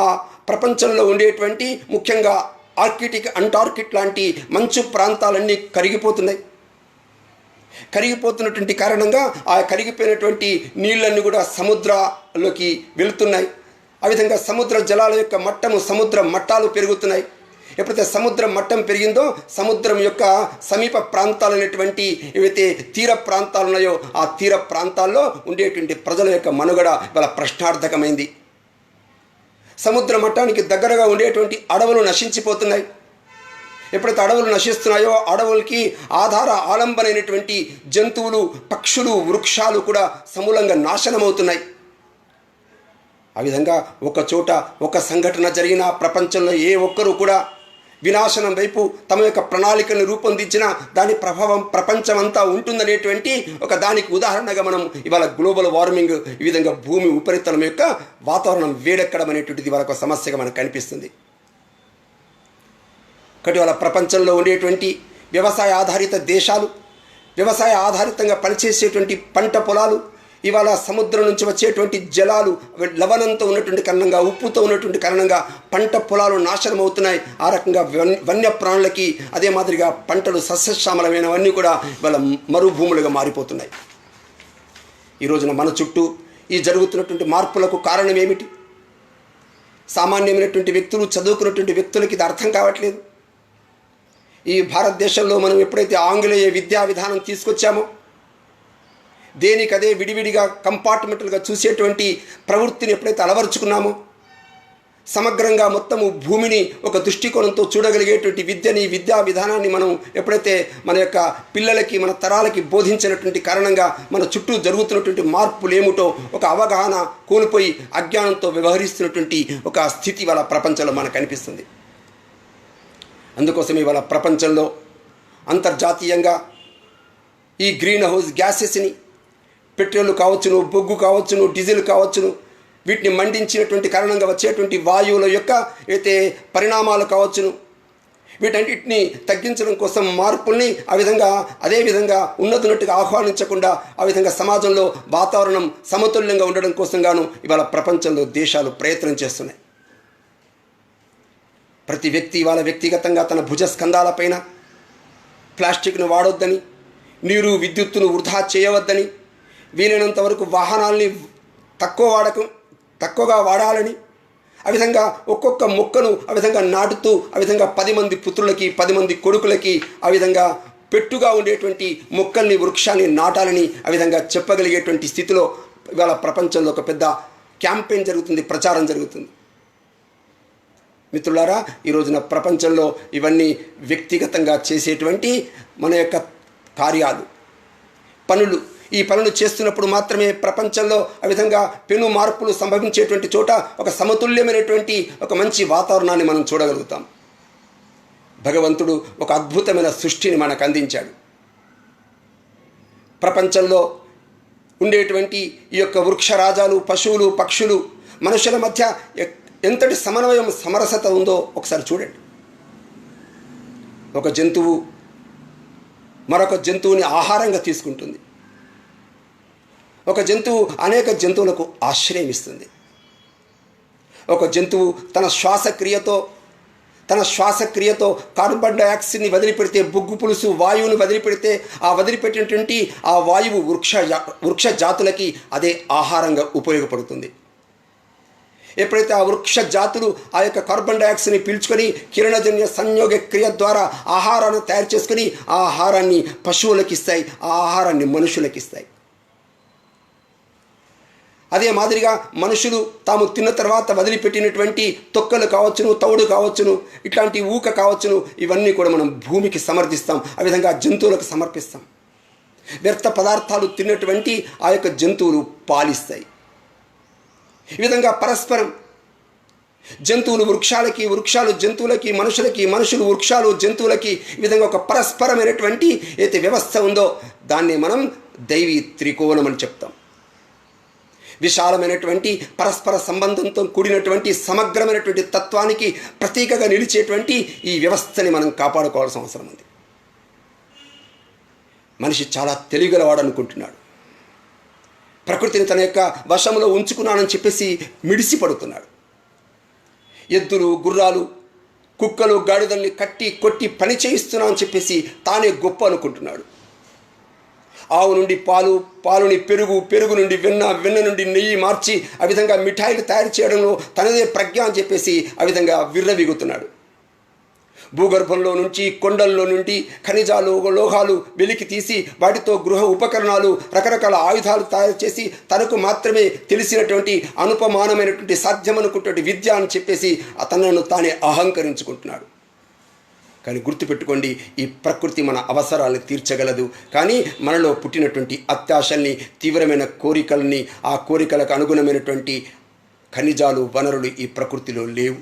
ప్రపంచంలో ఉండేటువంటి ముఖ్యంగా ఆర్కిటిక్, అంటార్కిటిక్ లాంటి మంచు ప్రాంతాలన్నీ కరిగిపోతున్నటువంటి కారణంగా ఆ కరిగిపోయినటువంటి నీళ్ళన్నీ కూడా సముద్రాల్లోకి వెళుతున్నాయి. ఆ విధంగా సముద్ర జలాల యొక్క సముద్ర మట్టాలు పెరుగుతున్నాయి. ఎప్పుడైతే సముద్ర మట్టం పెరిగిందో సముద్రం యొక్క సమీప ప్రాంతాలైనటువంటి ఏవైతే తీర ప్రాంతాలు ఉన్నాయో ఆ తీర ప్రాంతాల్లో ఉండేటువంటి ప్రజల యొక్క మనుగడ ఇవాళ ప్రశ్నార్థకమైంది. సముద్ర మట్టానికి దగ్గరగా ఉండేటువంటి అడవులు నశించిపోతున్నాయి. ఎప్పుడైతే అడవులు నశిస్తున్నాయో అడవులకి ఆలంబనైనటువంటి జంతువులు, పక్షులు, వృక్షాలు కూడా సమూలంగా నాశనమవుతున్నాయి. ఆ విధంగా ఒక చోట ఒక సంఘటన జరిగిన ప్రపంచంలో ఏ ఒక్కరూ కూడా వినాశనం వైపు తమ యొక్క ప్రణాళికలను రూపొందించిన దాని ప్రభావం ప్రపంచమంతా ఉంటుందనేటువంటి ఒక దానికి ఉదాహరణగా మనం ఇవాళ గ్లోబల్ వార్మింగ్, ఈ విధంగా భూమి ఉపరితలం యొక్క వాతావరణం వేడెక్కడం అనేటువంటిది ఇవాళ ఒక సమస్యగా మనకు కనిపిస్తుంది. కాబట్టి వాళ్ళ ప్రపంచంలో ఉండేటువంటి వ్యవసాయ ఆధారిత దేశాలు, వ్యవసాయ ఆధారితంగా పనిచేసేటువంటి పంట పొలాలు ఇవాళ సముద్రం నుంచి వచ్చేటువంటి జలాలు లవణంతో ఉన్నటువంటి కారణంగా, ఉప్పుతో ఉన్నటువంటి కారణంగా పంట పొలాలు నాశనం అవుతున్నాయి. ఆ రకంగా వన్యప్రాణులకి అదే మాదిరిగా పంటలు సస్యశ్యామలమైనవన్నీ కూడా ఇవాళ మరుభూములుగా మారిపోతున్నాయి. ఈ రోజున మన చుట్టూ ఈ జరుగుతున్నటువంటి మార్పులకు కారణం ఏమిటి? సామాన్యమైనటువంటి వ్యక్తులు, చదువుకున్నటువంటి వ్యక్తులకి ఇది అర్థం కావట్లేదు. ఈ భారతదేశంలో మనం ఎప్పుడైతే ఆంగ్లేయ విద్యా విధానం తీసుకొచ్చామో, దేనికదే విడివిడిగా కంపార్ట్మెంట్లుగా చూసేటువంటి ప్రవృత్తిని ఎప్పుడైతే అలవరుచుకున్నామో, సమగ్రంగా మొత్తము భూమిని ఒక దృష్టికోణంతో చూడగలిగేటువంటి విద్యని, విద్యా విధానాన్ని మనం ఎప్పుడైతే మన యొక్క పిల్లలకి, మన తరాలకి బోధించినటువంటి కారణంగా మన చుట్టూ జరుగుతున్నటువంటి మార్పులు ఏమిటో ఒక అవగాహన కోల్పోయి అజ్ఞానంతో వ్యవహరిస్తున్నటువంటి ఒక స్థితి ఇవాళ ప్రపంచంలో మనకు కనిపిస్తుంది. అందుకోసం ఇవాళ ప్రపంచంలో అంతర్జాతీయంగా ఈ గ్రీన్ హౌస్ గ్యాసెస్ని, పెట్రోల్ కావచ్చును, బొగ్గు కావచ్చును, డీజిల్ కావచ్చును, వీటిని మండించినటువంటి కారణంగా వచ్చేటువంటి వాయువుల యొక్క అయితే పరిణామాలు కావచ్చును, వీటన్నిటిని తగ్గించడం కోసం మార్పుల్ని అదేవిధంగా ఉన్నట్టుగా ఆహ్వానించకుండా ఆ విధంగా సమాజంలో వాతావరణం సమతుల్యంగా ఉండడం కోసం గాను ఇవాళ ప్రపంచంలో దేశాలు ప్రయత్నం చేస్తున్నాయి. ప్రతి వ్యక్తి ఇవాళ వ్యక్తిగతంగా తన భుజస్కంధాలపైన ప్లాస్టిక్ను వాడొద్దని, నీరు విద్యుత్తును వృధా చేయవద్దని, వీలైనంత వరకు వాహనాల్ని తక్కువగా వాడాలని, ఆ విధంగా ఒక్కొక్క మొక్కను ఆ విధంగా నాటుతూ ఆ విధంగా 10 మంది పుత్రులకి 10 మంది కొడుకులకి ఆ విధంగా పెట్టుగా ఉండేటువంటి మొక్కల్ని వృక్షాన్ని నాటాలని ఆ విధంగా చెప్పగలిగేటువంటి స్థితిలో ఇవాళ ప్రపంచంలో ఒక పెద్ద క్యాంపెయిన్ జరుగుతుంది, ప్రచారం జరుగుతుంది. మిత్రులారా, ఈ రోజున ప్రపంచంలో ఇవన్నీ వ్యక్తిగతంగా చేసేటువంటి మన యొక్క కార్యాలు, పనులు. ఈ పనులు చేస్తున్నప్పుడు మాత్రమే ప్రపంచంలో ఆ విధంగా పెను మార్పులు సంభవించేటువంటి చోట ఒక సమతుల్యమైనటువంటి ఒక మంచి వాతావరణాన్ని మనం చూడగలుగుతాం. భగవంతుడు ఒక అద్భుతమైన సృష్టిని మనకు అందించాడు. ప్రపంచంలో ఉండేటువంటి ఈ యొక్క వృక్షరాజాలు, పశువులు, పక్షులు, మనుషుల మధ్య ఎంతటి సమన్వయం, సమరసత ఉందో ఒకసారి చూడండి. ఒక జంతువు మరొక జంతువుని ఆహారంగా తీసుకుంటుంది. ఒక జంతువు అనేక జంతువులకు ఆశ్రయం ఇస్తుంది. ఒక జంతువు తన శ్వాసక్రియతో కార్బన్ డయాక్సైడ్ని వదిలిపెడితే, బొగ్గు పులుసు వాయువుని వదిలిపెడితే, ఆ వదిలిపెట్టినటువంటి ఆ వాయువు వృక్ష జాతులకి అదే ఆహారంగా ఉపయోగపడుతుంది. ఎప్పుడైతే ఆ వృక్ష జాతులు ఆ యొక్క కార్బన్ డయాక్సైడ్ని పీల్చుకొని కిరణజన్య సంయోగ క్రియ ద్వారా ఆహారాన్ని తయారు చేసుకొని ఆ ఆహారాన్ని పశువులకు ఇస్తాయి, ఆ ఆహారాన్ని మనుషులకు ఇస్తాయి. అదే మాదిరిగా మనుషులు తాము తిన్న తర్వాత వదిలిపెట్టినటువంటి తొక్కలు కావచ్చును, తౌడు కావచ్చును, ఇట్లాంటి ఊక కావచ్చును, ఇవన్నీ కూడా మనం భూమికి సమర్పిస్తాం. ఆ విధంగా జంతువులకు సమర్పిస్తాం. వ్యర్థ పదార్థాలు తిన్నటువంటి ఆ యొక్క జంతువులు పాలిస్తాయి. ఈ విధంగా పరస్పరం జంతువులు వృక్షాలకి, వృక్షాలు జంతువులకి, మనుషులకి, మనుషులు వృక్షాలు జంతువులకి, ఈ విధంగా ఒక పరస్పరమైనటువంటి ఏదైతే వ్యవస్థ ఉందో దాన్ని మనం దైవీ త్రికోణం అని చెప్తాం. విశాలమైనటువంటి పరస్పర సంబంధంతో కూడినటువంటి సమగ్రమైనటువంటి తత్వానికి ప్రతీకగా నిలిచేటువంటి ఈ వ్యవస్థని మనం కాపాడుకోవాల్సిన అవసరం ఉంది. మనిషి చాలా తెలివిగలవాడు అనుకుంటున్నాడు. ప్రకృతిని తన యొక్క వశంలో ఉంచుకున్నానని చెప్పేసి మిడిసి పడుతున్నాడు. ఎద్దులు, గుర్రాలు, కుక్కలు, గాడిదల్ని కట్టి కొట్టి పని చేయిస్తున్నానని చెప్పేసి తానే గొప్ప అనుకుంటున్నాడు. ఆవు నుండి పాలు, పాలుని పెరుగు, పెరుగు నుండి వెన్న, వెన్న నుండి నెయ్యి మార్చి ఆ విధంగా మిఠాయిలు తయారు చేయడంలో తనదే ప్రజ్ఞ అని చెప్పేసి ఆ విధంగా విర్రవీగుతున్నాడు. భూగర్భంలో నుంచి, కొండల్లో నుండి ఖనిజాలు, లోహాలు వెలికి తీసి వాటితో గృహ ఉపకరణాలు, రకరకాల ఆయుధాలు తయారు చేసి తనకు మాత్రమే తెలిసినటువంటి అనుపమానమైనటువంటి సాధ్యమనుకున్నటువంటి విద్య అని చెప్పేసి తనను తానే అహంకరించుకుంటున్నాడు. కానీ గుర్తుపెట్టుకోండి, ఈ ప్రకృతి మన అవసరాలను తీర్చగలదు. కానీ మనలో పుట్టినటువంటి అత్యాశల్ని, తీవ్రమైన కోరికల్ని, ఆ కోరికలకు అనుగుణమైనటువంటి ఖనిజాలు, వనరులు ఈ ప్రకృతిలో లేవు.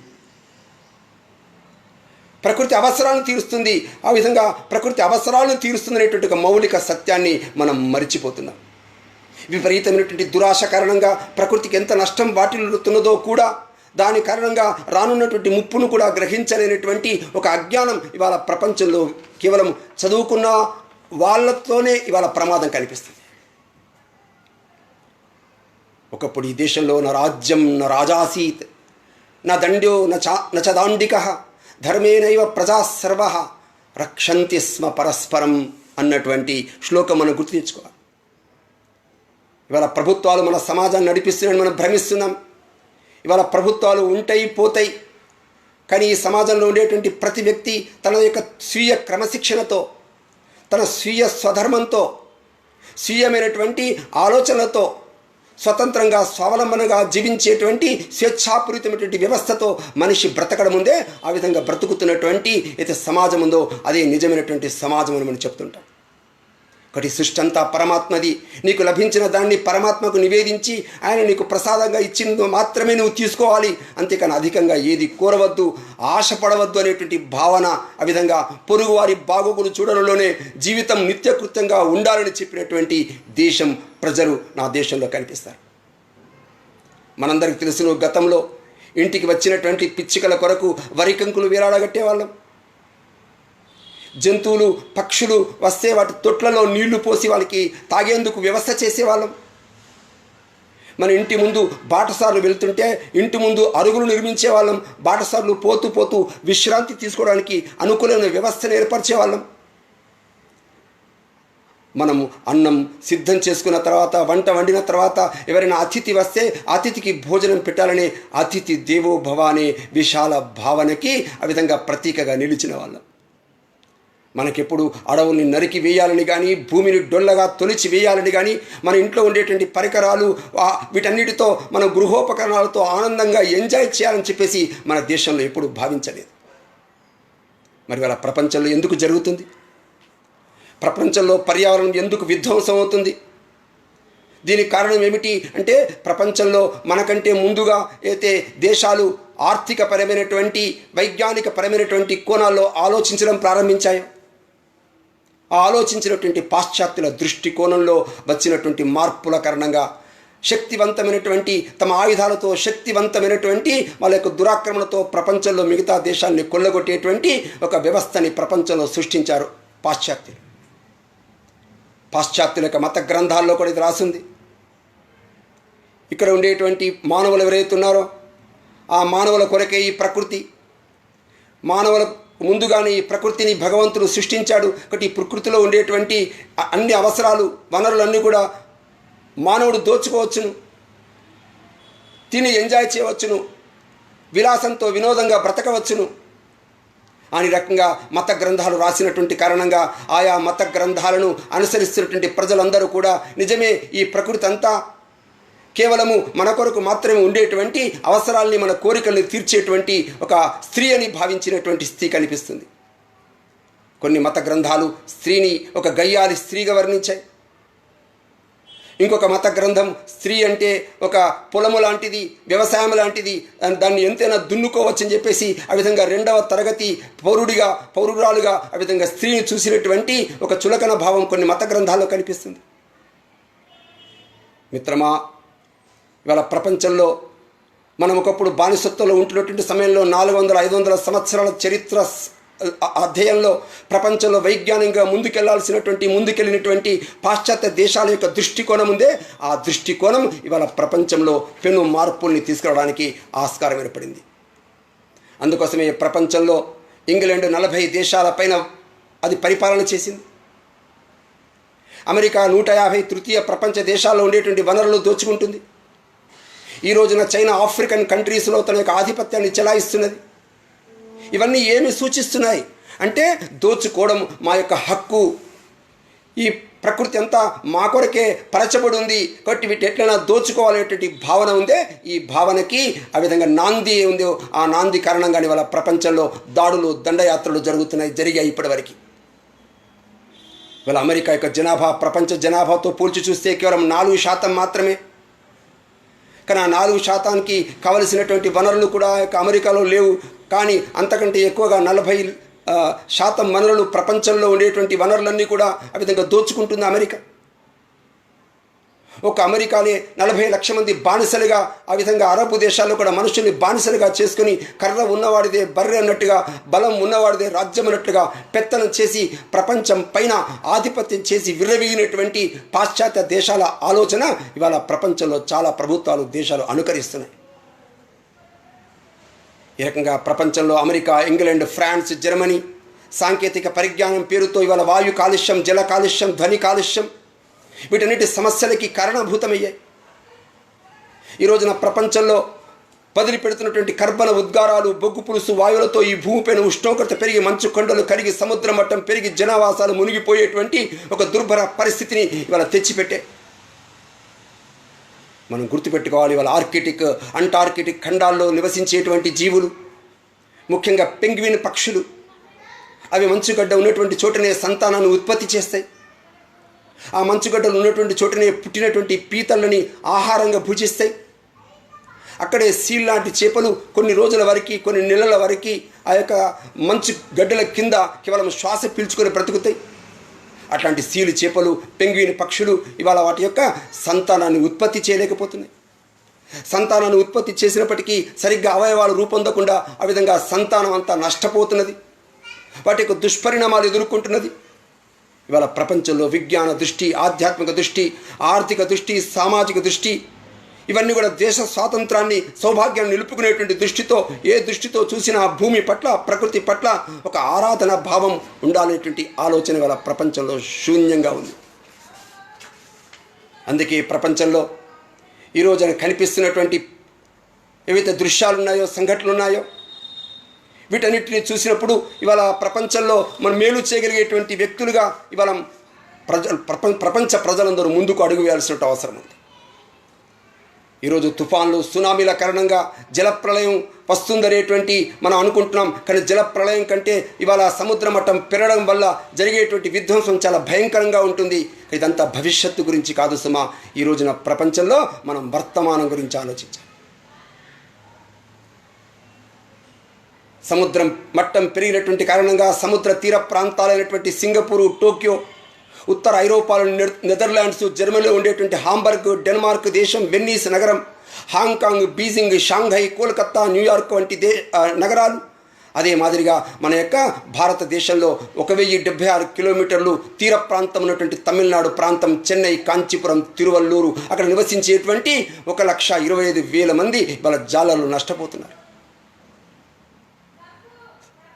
ప్రకృతి అవసరాలను తీరుస్తుంది. ఆ విధంగా ప్రకృతి అవసరాలను తీరుస్తుందనేటువంటి ఒక మౌలిక సత్యాన్ని మనం మరిచిపోతున్నాం. విపరీతమైనటువంటి దురాశ కారణంగా ప్రకృతికి ఎంత నష్టం వాటిల్లుతున్నదో కూడా, దాని కారణంగా రానున్నటువంటి ముప్పును కూడా గ్రహించలేనటువంటి ఒక అజ్ఞానం ఇవాళ ప్రపంచంలో కేవలం చదువుకున్న వాళ్ళతోనే ఇవాళ ప్రమాదం కనిపిస్తుంది. ఒకప్పుడు ఈ దేశంలో నా రాజ్యం నా రాజాసీత్, నా దండ్యో నచ దాండిక, ధర్మేనైవ ప్రజా సర్వ రక్షంతి స్మ పరస్పరం అన్నటువంటి శ్లోకం మనం గుర్తు తెచ్చుకోవాలి. ఇవాళ ప్రభుత్వాలు మన సమాజాన్ని నడిపిస్తున్నాయని మనం భ్రమిస్తున్నాం. ఇవాళ ప్రభుత్వాలు ఉంటాయి, పోతాయి. కానీ ఈ సమాజంలో ఉండేటువంటి ప్రతి వ్యక్తి తన యొక్క స్వీయ క్రమశిక్షణతో, తన స్వీయ స్వధర్మంతో, స్వీయమైనటువంటి ఆలోచనలతో స్వతంత్రంగా, స్వావలంబనగా జీవించేటువంటి స్వేచ్ఛాపూరితమైనటువంటి వ్యవస్థతో మనిషి బ్రతకడం ముందే ఆ విధంగా బ్రతుకుతున్నటువంటి అయితే సమాజం ఉందో అదే నిజమైనటువంటి సమాజం అని మనం చెప్తుంటాం. ఒకటి సృష్టి అంతా పరమాత్మది. నీకు లభించిన దాన్ని పరమాత్మకు నివేదించి ఆయన నీకు ప్రసాదంగా ఇచ్చిందో మాత్రమే నువ్వు తీసుకోవాలి. అంతేకాని అధికంగా ఏది కోరవద్దు, ఆశపడవద్దు అనేటువంటి భావన, ఆ విధంగా పొరుగువారి బాగోగులు చూడడంలోనే జీవితం నిత్యకృత్యంగా ఉండాలని చెప్పినటువంటి దేశం, ప్రజలు నా దేశంలో కనిపిస్తారు. మనందరికీ తెలుసును, గతంలో ఇంటికి వచ్చినటువంటి పిచ్చికల కొరకు వరి కంకులు వేలాడగట్టేవాళ్ళం. జంతువులు పక్షులు వస్తే వాటి తొట్లలో నీళ్లు పోసి వాళ్ళకి తాగేందుకు వ్యవస్థ చేసేవాళ్ళం. మన ఇంటి ముందు బాటసార్లు వెళ్తుంటే ఇంటి ముందు అరుగులు నిర్మించేవాళ్ళం. బాటసార్లు పోతూ పోతూ విశ్రాంతి తీసుకోవడానికి అనుకూలమైన వ్యవస్థను ఏర్పరిచేవాళ్ళం. మనము అన్నం సిద్ధం చేసుకున్న తర్వాత, వంట వండిన తర్వాత ఎవరైనా అతిథి వస్తే అతిథికి భోజనం పెట్టాలనే అతిథి దేవో భవ అనే విశాల భావనకి ఆ విధంగా ప్రతీకగా నిలిచిన వాళ్ళం. మనకెప్పుడు అడవుల్ని నరికి వేయాలని కానీ, భూమిని డొల్లగా తొలిచి వేయాలని కానీ, మన ఇంట్లో ఉండేటువంటి పరికరాలు వీటన్నిటితో మన గృహోపకరణాలతో ఆనందంగా ఎంజాయ్ చేయాలని చెప్పేసి మన దేశంలో ఎప్పుడు భావించలేదు. మరి వాళ్ళ ప్రపంచంలో ఎందుకు జరుగుతుంది? ప్రపంచంలో పర్యావరణం ఎందుకు విధ్వంసం అవుతుంది? దీనికి కారణం ఏమిటి అంటే, ప్రపంచంలో మనకంటే ముందుగా అయితే దేశాలు ఆర్థికపరమైనటువంటి వైజ్ఞానికపరమైనటువంటి కోణాల్లో ఆలోచించడం ప్రారంభించాయో, ఆ ఆలోచించినటువంటి పాశ్చాత్యుల దృష్టికోణంలో వచ్చినటువంటి మార్పుల కారణంగా శక్తివంతమైనటువంటి తమ ఆయుధాలతో, శక్తివంతమైనటువంటి వాళ్ళ యొక్క దురాక్రమణతో ప్రపంచంలో మిగతా దేశాన్ని కొల్లగొట్టేటువంటి ఒక వ్యవస్థని ప్రపంచంలో సృష్టించారు పాశ్చాత్యులు. పాశ్చాత్యుల యొక్క మత గ్రంథాల్లో కూడా ఇది రాసింది. ఇక్కడ ఉండేటువంటి మానవులు ఎవరైతే ఉన్నారో ఆ మానవుల కొరకే ఈ ప్రకృతి. మానవుల ముందుగానే ఈ ప్రకృతిని భగవంతుడు సృష్టించాడు. కాబట్టి ఈ ప్రకృతిలో ఉండేటువంటి అన్ని అవసరాలు, వనరులన్నీ కూడా మానవుడు దోచుకోవచ్చును, తిని ఎంజాయ్ చేయవచ్చును, విలాసంతో వినోదంగా బ్రతకవచ్చును అని రకంగా మత గ్రంథాలు రాసినటువంటి కారణంగా ఆయా మత గ్రంథాలను అనుసరిస్తున్నటువంటి ప్రజలందరూ కూడా నిజమే ఈ ప్రకృతి అంతా కేవలము మన కొరకు మాత్రమే ఉండేటువంటి అవసరాల్ని, మన కోరికల్ని తీర్చేటువంటి ఒక స్త్రీ అని భావించినటువంటి స్థితి కనిపిస్తుంది. కొన్ని మత గ్రంథాలు స్త్రీని ఒక గయ్యాలి స్త్రీగా వర్ణించాయి. ఇంకొక మత గ్రంథం స్త్రీ అంటే ఒక పొలము లాంటిది, వ్యవసాయం లాంటిది, దాన్ని ఎంతైనా దున్నుకోవచ్చని చెప్పేసి ఆ విధంగా 2వ తరగతి పౌరురాలుగా ఆ విధంగా స్త్రీని చూసినటువంటి ఒక చులకన భావం కొన్ని మత గ్రంథాల్లో కనిపిస్తుంది. మిత్రమా, ఇవాళ ప్రపంచంలో మనం ఒకప్పుడు బానిసత్వంలో ఉంటున్నటువంటి సమయంలో 400-500 సంవత్సరాల చరిత్ర అధ్యయంలో ప్రపంచంలో వైజ్ఞానికంగా ముందుకెళ్లినటువంటి పాశ్చాత్య దేశాల యొక్క దృష్టికోణం ఉందే, ఆ దృష్టికోణం ఇవాళ ప్రపంచంలో పెను మార్పుల్ని తీసుకురావడానికి ఆస్కారం ఏర్పడింది. అందుకోసమే ప్రపంచంలో ఇంగ్లాండ్ 40 దేశాల పైన అది పరిపాలన చేసింది. అమెరికా 150 తృతీయ ప్రపంచ దేశాల్లో ఉండేటువంటి వనరులు దోచుకుంటుంది. ఈ రోజున చైనా ఆఫ్రికన్ కంట్రీస్లో తన యొక్క ఆధిపత్యాన్ని చెలాయిస్తున్నది. ఇవన్నీ ఏమి సూచిస్తున్నాయి అంటే, దోచుకోవడం మా యొక్క హక్కు, ఈ ప్రకృతి అంతా మా కొరకే పరచబడి ఉంది కాబట్టి వీటి ఎట్లైనా దోచుకోవాలనేటువంటి భావన ఉందే, ఈ భావనకి ఆ విధంగా నాంది ఉందో ఆ నాంది కారణంగానే వాళ్ళ ప్రపంచంలో దాడులు, దండయాత్రలు జరిగాయి ఇప్పటివరకు. ఇవాళ అమెరికా యొక్క జనాభా ప్రపంచ జనాభాతో పోల్చి చూస్తే కేవలం 4% మాత్రమే. కానీ ఆ 4%కి కావలసినటువంటి వనరులు కూడా అమెరికాలో లేవు. కానీ అంతకంటే ఎక్కువగా 40% వనరులు, ప్రపంచంలో ఉండేటువంటి వనరులన్నీ కూడా ఆ విధంగా దోచుకుంటుంది అమెరికా. ఒక అమెరికానే 40 లక్షల మంది బానిసలుగా ఆ విధంగా అరబ్ దేశాల్లో కూడా మనుషుల్ని బానిసలుగా చేసుకుని కర్ర ఉన్నవాడిదే బర్రె అన్నట్టుగా, బలం ఉన్నవాడిదే రాజ్యం అన్నట్టుగా పెత్తనం చేసి ప్రపంచం పైన ఆధిపత్యం చేసి విర్రవీగినటువంటి పాశ్చాత్య దేశాల ఆలోచన ఇవాళ ప్రపంచంలో చాలా ప్రభుత్వాలు, దేశాలు అనుకరిస్తున్నాయి. ఈ రకంగా ప్రపంచంలో అమెరికా, ఇంగ్లాండ్, ఫ్రాన్స్, జర్మనీ సాంకేతిక పరిజ్ఞానం పేరుతో ఇవాళ వాయు కాలుష్యం, జల కాలుష్యం, ధ్వని కాలుష్యం వీటన్నిటి సమస్యలకి కారణభూతమయ్యాయి. ఈ రోజున ప్రపంచంలో వదిలిపెడుతున్నటువంటి కర్బన ఉద్గారాలు, బొగ్గు పులుసు వాయువులతో ఈ భూమిపైన ఉష్ణోగ్రత పెరిగి, మంచు కొండలు కరిగి, సముద్ర మట్టం పెరిగి, జనావాసాలు మునిగిపోయేటువంటి ఒక దుర్భర పరిస్థితిని ఇవాళ తెచ్చిపెట్టే. మనం గుర్తుపెట్టుకోవాలి, ఇవాళ ఆర్కిటిక్, అంటార్కిటిక్ ఖండాల్లో నివసించేటువంటి జీవులు, ముఖ్యంగా పెంగ్విన్ పక్షులు, అవి మంచుగడ్డ ఉన్నటువంటి చోటనే సంతానాన్ని ఉత్పత్తి చేస్తాయి. ఆ మంచుగడ్డలు ఉన్నటువంటి చోటనే పుట్టినటువంటి పీతలని ఆహారంగా భుజిస్తాయి. అక్కడే సీల్ లాంటి చేపలు కొన్ని రోజుల వరకు, కొన్ని నెలల వరకు ఆ యొక్క మంచు గడ్డల కింద కేవలం శ్వాస పీల్చుకొని బ్రతుకుతాయి. అట్లాంటి సీలు చేపలు, పెంగ్విన్ పక్షులు ఇవాళ వాటి యొక్క సంతానాన్ని ఉత్పత్తి చేయలేకపోతున్నాయి. సంతానాన్ని ఉత్పత్తి చేసినప్పటికీ సరిగ్గా అవయవాలు రూపొందకుండా ఆ విధంగా సంతానం అంతా నష్టపోతున్నది, వాటి యొక్క దుష్పరిణామాలు ఎదుర్కొంటున్నది. ఇవాళ ప్రపంచంలో విజ్ఞాన దృష్టి, ఆధ్యాత్మిక దృష్టి, ఆర్థిక దృష్టి, సామాజిక దృష్టి ఇవన్నీ కూడా దేశ స్వాతంత్రాన్ని, సౌభాగ్యాన్ని నిలుపుకునేటువంటి దృష్టితో, ఏ దృష్టితో చూసినా భూమి పట్ల, ప్రకృతి పట్ల ఒక ఆరాధన భావం ఉండాలనేటువంటి ఆలోచన ఇవాళ ప్రపంచంలో శూన్యంగా ఉంది. అందుకే ప్రపంచంలో ఈరోజున కనిపిస్తున్నటువంటి ఏవైతే దృశ్యాలు ఉన్నాయో, సంఘటనలు ఉన్నాయో, వీటన్నిటిని చూసినప్పుడు ఇవాళ ప్రపంచంలో మనం మేలు చేయగలిగేటువంటి వ్యక్తులుగా ఇవాళ ప్రపంచ ప్రజలందరూ ముందుకు అడుగు వేయాల్సిన అవసరం ఉంది. ఈరోజు తుఫాన్లు, సునామీల కారణంగా జలప్రళయం వస్తుందనేటువంటి మనం అనుకుంటున్నాం. కానీ జలప్రళయం కంటే ఇవాళ సముద్ర మట్టం పెరగడం వల్ల జరిగేటువంటి విధ్వంసం చాలా భయంకరంగా ఉంటుంది. ఇదంతా భవిష్యత్తు గురించి కాదు సుమా. ఈ రోజున ప్రపంచంలో మనం వర్తమానం గురించి ఆలోచించాలి. సముద్రం మట్టం పెరిగినటువంటి కారణంగా సముద్ర తీర ప్రాంతాలైనటువంటి సింగపూరు, టోక్యో, ఉత్తర ఐరోపాలో నెదర్లాండ్స్, జర్మనీలో ఉండేటువంటి హాంబర్గ్, డెన్మార్క్ దేశం, వెన్నీస్ నగరం, Hong Kong, Beijing, Shanghai, Kolkata, New York వంటి నగరాలు, అదే మాదిరిగా మన యొక్క భారతదేశంలో 1076 కిలోమీటర్లు తీర ప్రాంతం ఉన్నటువంటి తమిళనాడు ప్రాంతం, చెన్నై, కాంచీపురం, తిరువల్లూరు, అక్కడ నివసించేటువంటి 1,25,000 మంది వాళ్ళ జాలర్లు నష్టపోతున్నారు.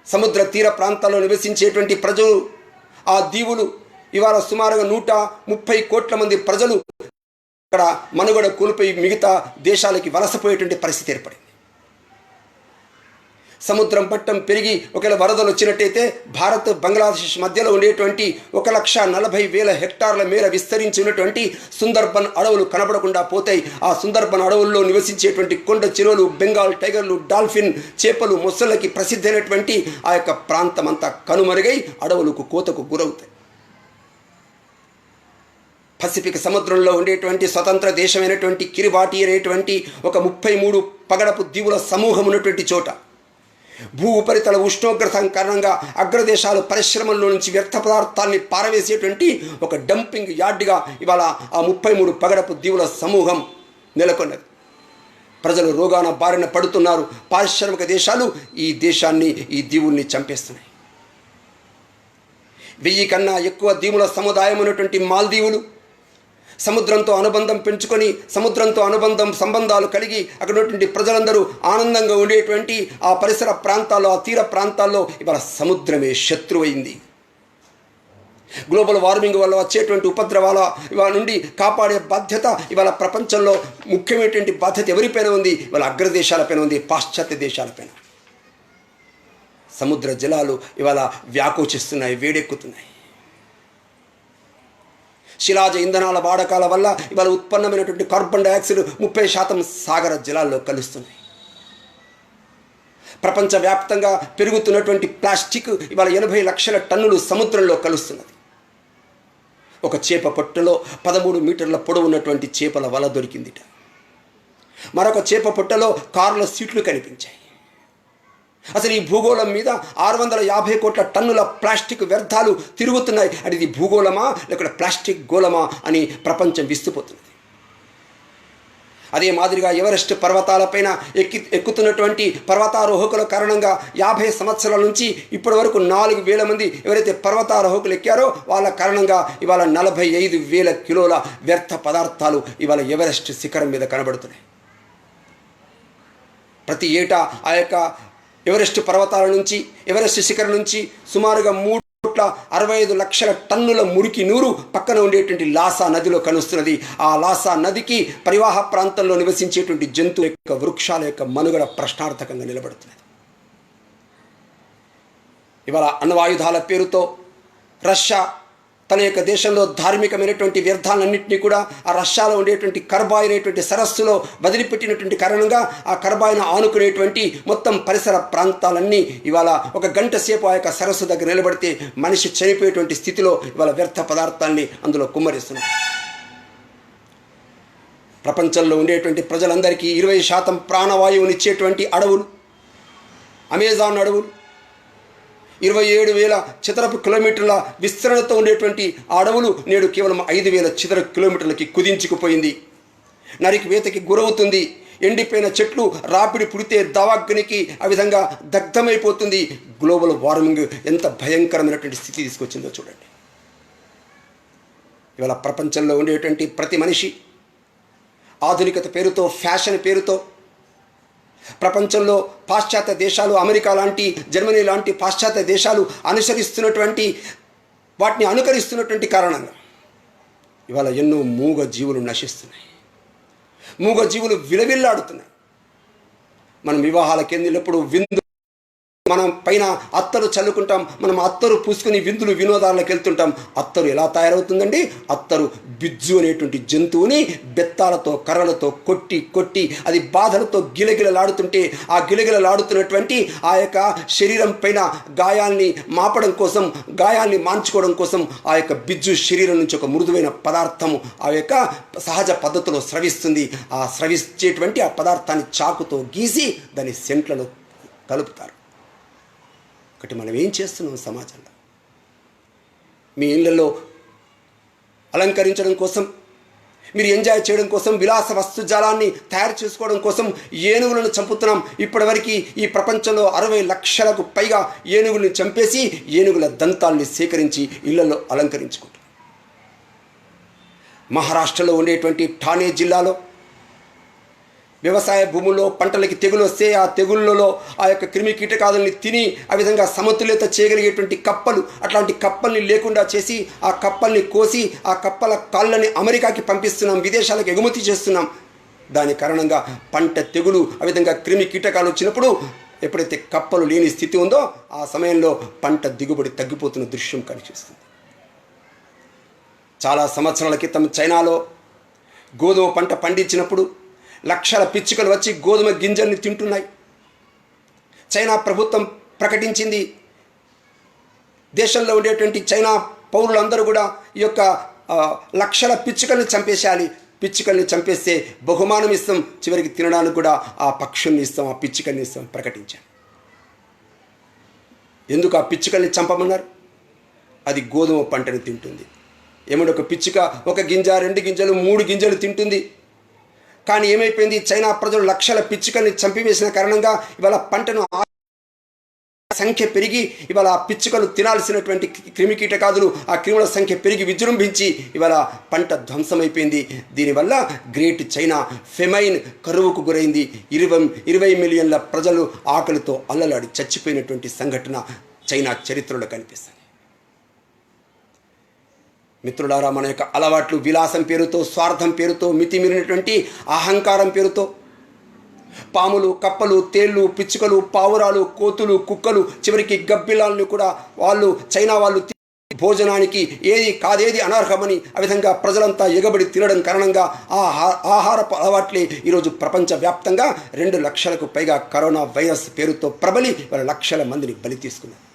సముద్ర తీర ప్రాంతాల్లో నివసించేటువంటి ప్రజలు, ఆ దీవులు ఇవాళ సుమారుగా 130 కోట్ల మంది ప్రజలు అక్కడ మనుగడ కోల్పోయి మిగతా దేశాలకి వలసపోయేటువంటి పరిస్థితి ఏర్పడింది. సముద్రం మట్టం పెరిగి ఒకవేళ వరదలు వచ్చినట్టయితే భారత్, బంగ్లాదేశ్ మధ్యలో ఉండేటువంటి 1,40,000 హెక్టార్ల మేర విస్తరించి ఉన్నటువంటి సుందర్బన్ అడవులు కనబడకుండా పోతాయి. ఆ సుందర్బన్ అడవుల్లో నివసించేటువంటి కొండ చిరువలు, బెంగాల్ టైగర్లు, డాల్ఫిన్, చేపలు, మొసళ్ళకి ప్రసిద్ధమైనటువంటి ఆ యొక్క ప్రాంతం అంతా కనుమరుగై అడవులకు కోతకు గురవుతాయి. పసిఫిక్ సముద్రంలో ఉండేటువంటి స్వతంత్ర దేశమైనటువంటి కిరిబాటి అనేటువంటి ఒక 33 పగడపు దీవుల సమూహం ఉన్నటువంటి చోట భూ ఉపరితల ఉష్ణోగ్రత కారణంగా అగ్రదేశాలు పరిశ్రమల్లో నుంచి వ్యర్థ పదార్థాలని పారవేసేటువంటి ఒక డంపింగ్ యార్డ్గా ఇవాళ ఆ 33 పగడపు దీవుల సమూహం నెలకొన్నది. ప్రజలు రోగాన బారిన పడుతున్నారు. పారిశ్రామిక దేశాలు ఈ దేశాన్ని, ఈ దీవుల్ని చంపేస్తున్నాయి. 1000 కన్నా ఎక్కువ దీవుల సముదాయం ఉన్నటువంటి మాల్దీవులు సముద్రంతో అనుబంధం పెంచుకొని, సముద్రంతో సంబంధాలు కలిగి అక్కడ ఉన్నటువంటి ప్రజలందరూ ఆనందంగా ఉండేటువంటి ఆ పరిసర ప్రాంతాల్లో, ఆ తీర ప్రాంతాల్లో ఇవాళ సముద్రమే శత్రువైంది. గ్లోబల్ వార్మింగ్ వల్ల వచ్చేటువంటి ఉపద్రవాల ఇవాళ నుండి కాపాడే బాధ్యత ఇవాళ ప్రపంచంలో ముఖ్యమైనటువంటి బాధ్యత ఎవరిపైన ఉంది? ఇవాళ అగ్రదేశాలపైన ఉంది, పాశ్చాత్య దేశాలపైన. సముద్ర జలాలు ఇవాళ వ్యాకోచిస్తున్నాయి, వేడెక్కుతున్నాయి. శిలాజ ఇంధనాల వాడకాల వల్ల ఇవాళ ఉత్పన్నమైనటువంటి కార్బన్ డైఆక్సైడ్ 30% సాగర జలాల్లో కలుస్తున్నాయి. ప్రపంచవ్యాప్తంగా పెరుగుతున్నటువంటి ప్లాస్టిక్ ఇవాళ 80 లక్షల టన్నులు సముద్రంలో కలుస్తున్నది. ఒక చేప పొట్టలో 13 మీటర్ల పొడవు ఉన్నటువంటి చేపల వల దొరికిందిట. మరొక చేప పొట్టలో కార్ల సీట్లు కనిపించాయి. అసలు ఈ భూగోళం మీద 650 కోట్ల టన్నుల ప్లాస్టిక్ వ్యర్థాలు తిరుగుతున్నాయి. అది ఇది భూగోళమా లేక ప్లాస్టిక్ గోళమా అని ప్రపంచం విస్తుపోతున్నది. అదే మాదిరిగా ఎవరెస్ట్ పర్వతాలపైన ఎక్కుతున్నటువంటి పర్వతారోహకుల కారణంగా 50 సంవత్సరాల నుంచి ఇప్పటి వరకు 4,000 మంది ఎవరైతే పర్వతారోహకులు ఎక్కారో వాళ్ళ కారణంగా ఇవాళ 45,000 కిలోల వ్యర్థ పదార్థాలు ఇవాళ ఎవరెస్ట్ శిఖరం మీద కనబడుతున్నాయి. ప్రతి ఏటా ఆ యొక్క ఎవరెస్ట్ పర్వతాల నుంచి, ఎవరెస్ట్ శిఖరం నుంచి సుమారుగా 3,65 లక్షల టన్నుల మురికి నీరు పక్కన ఉండేటువంటి లాసా నదిలో కలుస్తున్నది. ఆ లాసా నదికి పరివాహ ప్రాంతంలో నివసించేటువంటి జంతువు యొక్క, వృక్షాల యొక్క మనుగడ ప్రశ్నార్థకంగా నిలబడుతున్నది. ఇవాళ అణ్వాయుధాల పేరుతో రష్యా తన యొక్క దేశంలో ధార్మికమైనటువంటి వ్యర్థాలన్నింటినీ కూడా ఆ రష్యాలో ఉండేటువంటి కర్బాయ్ అనేటువంటి సరస్సులో వదిలిపెట్టినటువంటి కారణంగా ఆ కర్బాయిను ఆనుకునేటువంటి మొత్తం పరిసర ప్రాంతాలన్నీ ఇవాళ 1 గంట సేపు ఆ యొక్క సరస్సు దగ్గర నిలబడితే మనిషి చనిపోయేటువంటి స్థితిలో ఇవాళ వ్యర్థ పదార్థాన్ని అందులో కుమ్మరిస్తున్నారు. ప్రపంచంలో ఉండేటువంటి ప్రజలందరికీ 20% ప్రాణవాయువునిచ్చేటువంటి అడవులు, అమెజాన్ అడవులు, 27,000 చదరపు కిలోమీటర్ల విస్తరణతో ఉండేటువంటి ఆ అడవులు నేడు కేవలం 5,000 చదరపు కిలోమీటర్లకి కుదించుకుపోయింది. నరికివేతకి గురవుతుంది. ఎండిపోయిన చెట్లు రాపిడి పుడితే దవాగ్నికి ఆ విధంగా దగ్ధమైపోతుంది. గ్లోబల్ వార్మింగ్ ఎంత భయంకరమైనటువంటి స్థితి తీసుకొచ్చిందో చూడండి. ఇవాళ ప్రపంచంలో ఉండేటువంటి ప్రతి మనిషి ఆధునికత పేరుతో, ఫ్యాషన్ పేరుతో ప్రపంచంలో పాశ్చాత్య దేశాలు, అమెరికా లాంటి, జర్మనీ లాంటి పాశ్చాత్య దేశాలు అనుసరిస్తున్నటువంటి, వాటిని అనుకరిస్తున్నటువంటి కారణంగా ఇవాళ ఎన్నో మూగ జీవులు నశిస్తున్నాయి. మూగ జీవులు విలవిల్లాడుతున్నాయి. మనం వివాహాలకు వెళ్ళినప్పుడు విందు, మనం పైన అత్తరు చల్లుకుంటాం, మనం అత్తరు పూసుకుని విందులు వినోదాలకు వెళ్తుంటాం. అత్తరు ఎలా తయారవుతుందండి? అత్తరు బిజ్జు అనేటువంటి జంతువుని బెత్తాలతో, కర్రలతో కొట్టి కొట్టి అది బాధలతో గిలగిలలాడుతుంటే ఆ గిలగిలలాడుతున్నటువంటి ఆ యొక్క శరీరం పైన గాయాల్ని మాపడం కోసం, గాయాల్ని మాన్చుకోవడం కోసం ఆ యొక్క బిజ్జు శరీరం నుంచి ఒక మృదువైన పదార్థము ఆ యొక్క సహజ పద్ధతిలో స్రవిస్తుంది. ఆ స్రవించేటువంటి ఆ పదార్థాన్ని చాకుతో గీసి దాని సెంట్లలో కలుపుతారు. ఒకటి మనం ఏం చేస్తున్నాం సమాజంలో? మీ ఇళ్లలో అలంకరించడం కోసం, మీరు ఎంజాయ్ చేయడం కోసం, విలాస వస్తుజాలాన్ని తయారు చేసుకోవడం కోసం ఏనుగులను చంపుతున్నాం. ఇప్పటివరకు ఈ ప్రపంచంలో 60 లక్షలకు పైగా ఏనుగుల్ని చంపేసి ఏనుగుల దంతాల్ని సేకరించి ఇళ్లలో అలంకరించుకుంటున్నాం. మహారాష్ట్రలో ఉండేటువంటి ఠానే జిల్లాలో వ్యవసాయ భూముల్లో పంటలకి తెగులు వస్తే ఆ తెగుళ్ళలో ఆ యొక్క క్రిమి కీటకాదుల్ని తిని ఆ విధంగా సమతుల్యత చేయగలిగేటువంటి కప్పలు, అట్లాంటి కప్పల్ని లేకుండా చేసి ఆ కప్పల్ని కోసి ఆ కప్పల కాళ్ళని అమెరికాకి పంపిస్తున్నాం, విదేశాలకు ఎగుమతి చేస్తున్నాం. దాని కారణంగా పంట తెగులు, ఆ విధంగా క్రిమి కీటకాలు వచ్చినప్పుడు ఎప్పుడైతే కప్పలు లేని స్థితి ఉందో ఆ సమయంలో పంట దిగుబడి తగ్గిపోతున్న దృశ్యం కనిపిస్తుంది. చాలా సంవత్సరాల క్రితం చైనాలో గోధుమ పంట పండించినప్పుడు లక్షల పిచ్చుకలు వచ్చి గోధుమ గింజల్ని తింటున్నాయి. చైనా ప్రభుత్వం ప్రకటించింది, దేశంలో ఉండేటువంటి చైనా పౌరులందరూ కూడా ఈ యొక్క లక్షల పిచ్చుకల్ని చంపేసేయాలి, పిచ్చుకల్ని చంపేస్తే బహుమానం ఇస్తాం, చివరికి తినడానికి కూడా ఆ పక్షుల్ని ఇస్తాం, ఆ పిచ్చుకల్ని ఇస్తాం ప్రకటించారు. ఎందుకు ఆ పిచ్చుకల్ని చంపమన్నారు? అది గోధుమ పంటని తింటుంది. ఏమంటే ఒక పిచ్చుక 1 గింజ, 2 గింజలు, 3 గింజలు తింటుంది. కానీ ఏమైపోయింది? చైనా ప్రజలు లక్షల పిచ్చుకల్ని చంపివేసిన కారణంగా ఇవాళ పంటను సంఖ్య పెరిగి ఇవాళ ఆ పిచ్చుకలు తినాల్సినటువంటి క్రిమి కీటకాదులు, ఆ క్రిముల సంఖ్య పెరిగి విజృంభించి ఇవాళ పంట ధ్వంసమైపోయింది. దీనివల్ల గ్రేట్ చైనా ఫెమైన్ కరువుకు గురైంది. 20 మిలియన్ల ప్రజలు ఆకలితో అల్లలాడి చచ్చిపోయినటువంటి సంఘటన చైనా చరిత్రలో కనిపిస్తుంది. మిత్రులారా, మన యొక్క అలవాట్లు విలాసం పేరుతో, స్వార్థం పేరుతో, మితిమీరినటువంటి అహంకారం పేరుతో పాములు, కప్పలు, తేళ్ళు, పిచ్చుకలు, పావురాలు, కోతులు, కుక్కలు, చివరికి గబ్బిలాలను కూడా చైనా వాళ్ళు భోజనానికి ఏది కాదేది అనర్హమని ఆ విధంగా ప్రజలంతా ఎగబడి తినడం కారణంగా ఆహారపు అలవాట్లే ఈరోజు ప్రపంచవ్యాప్తంగా 2 లక్షలకు పైగా కరోనా వైరస్ పేరుతో ప్రబలి వాళ్ళ లక్షల మందిని బలి తీసుకున్నారు.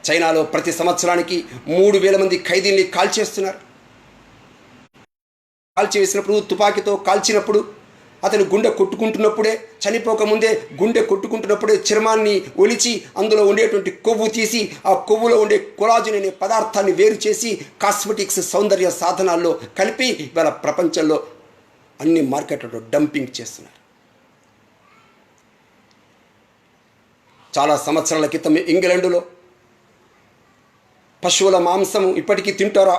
చైనాలో ప్రతి సంవత్సరానికి 3,000 మంది ఖైదీల్ని కాల్చేస్తున్నారు. కాల్చివేసినప్పుడు, తుపాకీతో కాల్చినప్పుడు అతను గుండె కొట్టుకుంటున్నప్పుడే, చనిపోకముందే గుండె కొట్టుకుంటున్నప్పుడే చర్మాన్ని ఒలిచి అందులో ఉండేటువంటి కొవ్వు తీసి ఆ కొవ్వులో ఉండే కొలాజిన్ అనే పదార్థాన్ని వేరు చేసి కాస్మెటిక్స్, సౌందర్య సాధనాల్లో కలిపి ఇవాళ ప్రపంచంలో అన్ని మార్కెట్లలో డంపింగ్ చేస్తున్నారు. చాలా సంవత్సరాల క్రితం ఇంగ్లాండులో పశువుల మాంసం ఇప్పటికీ తింటారు,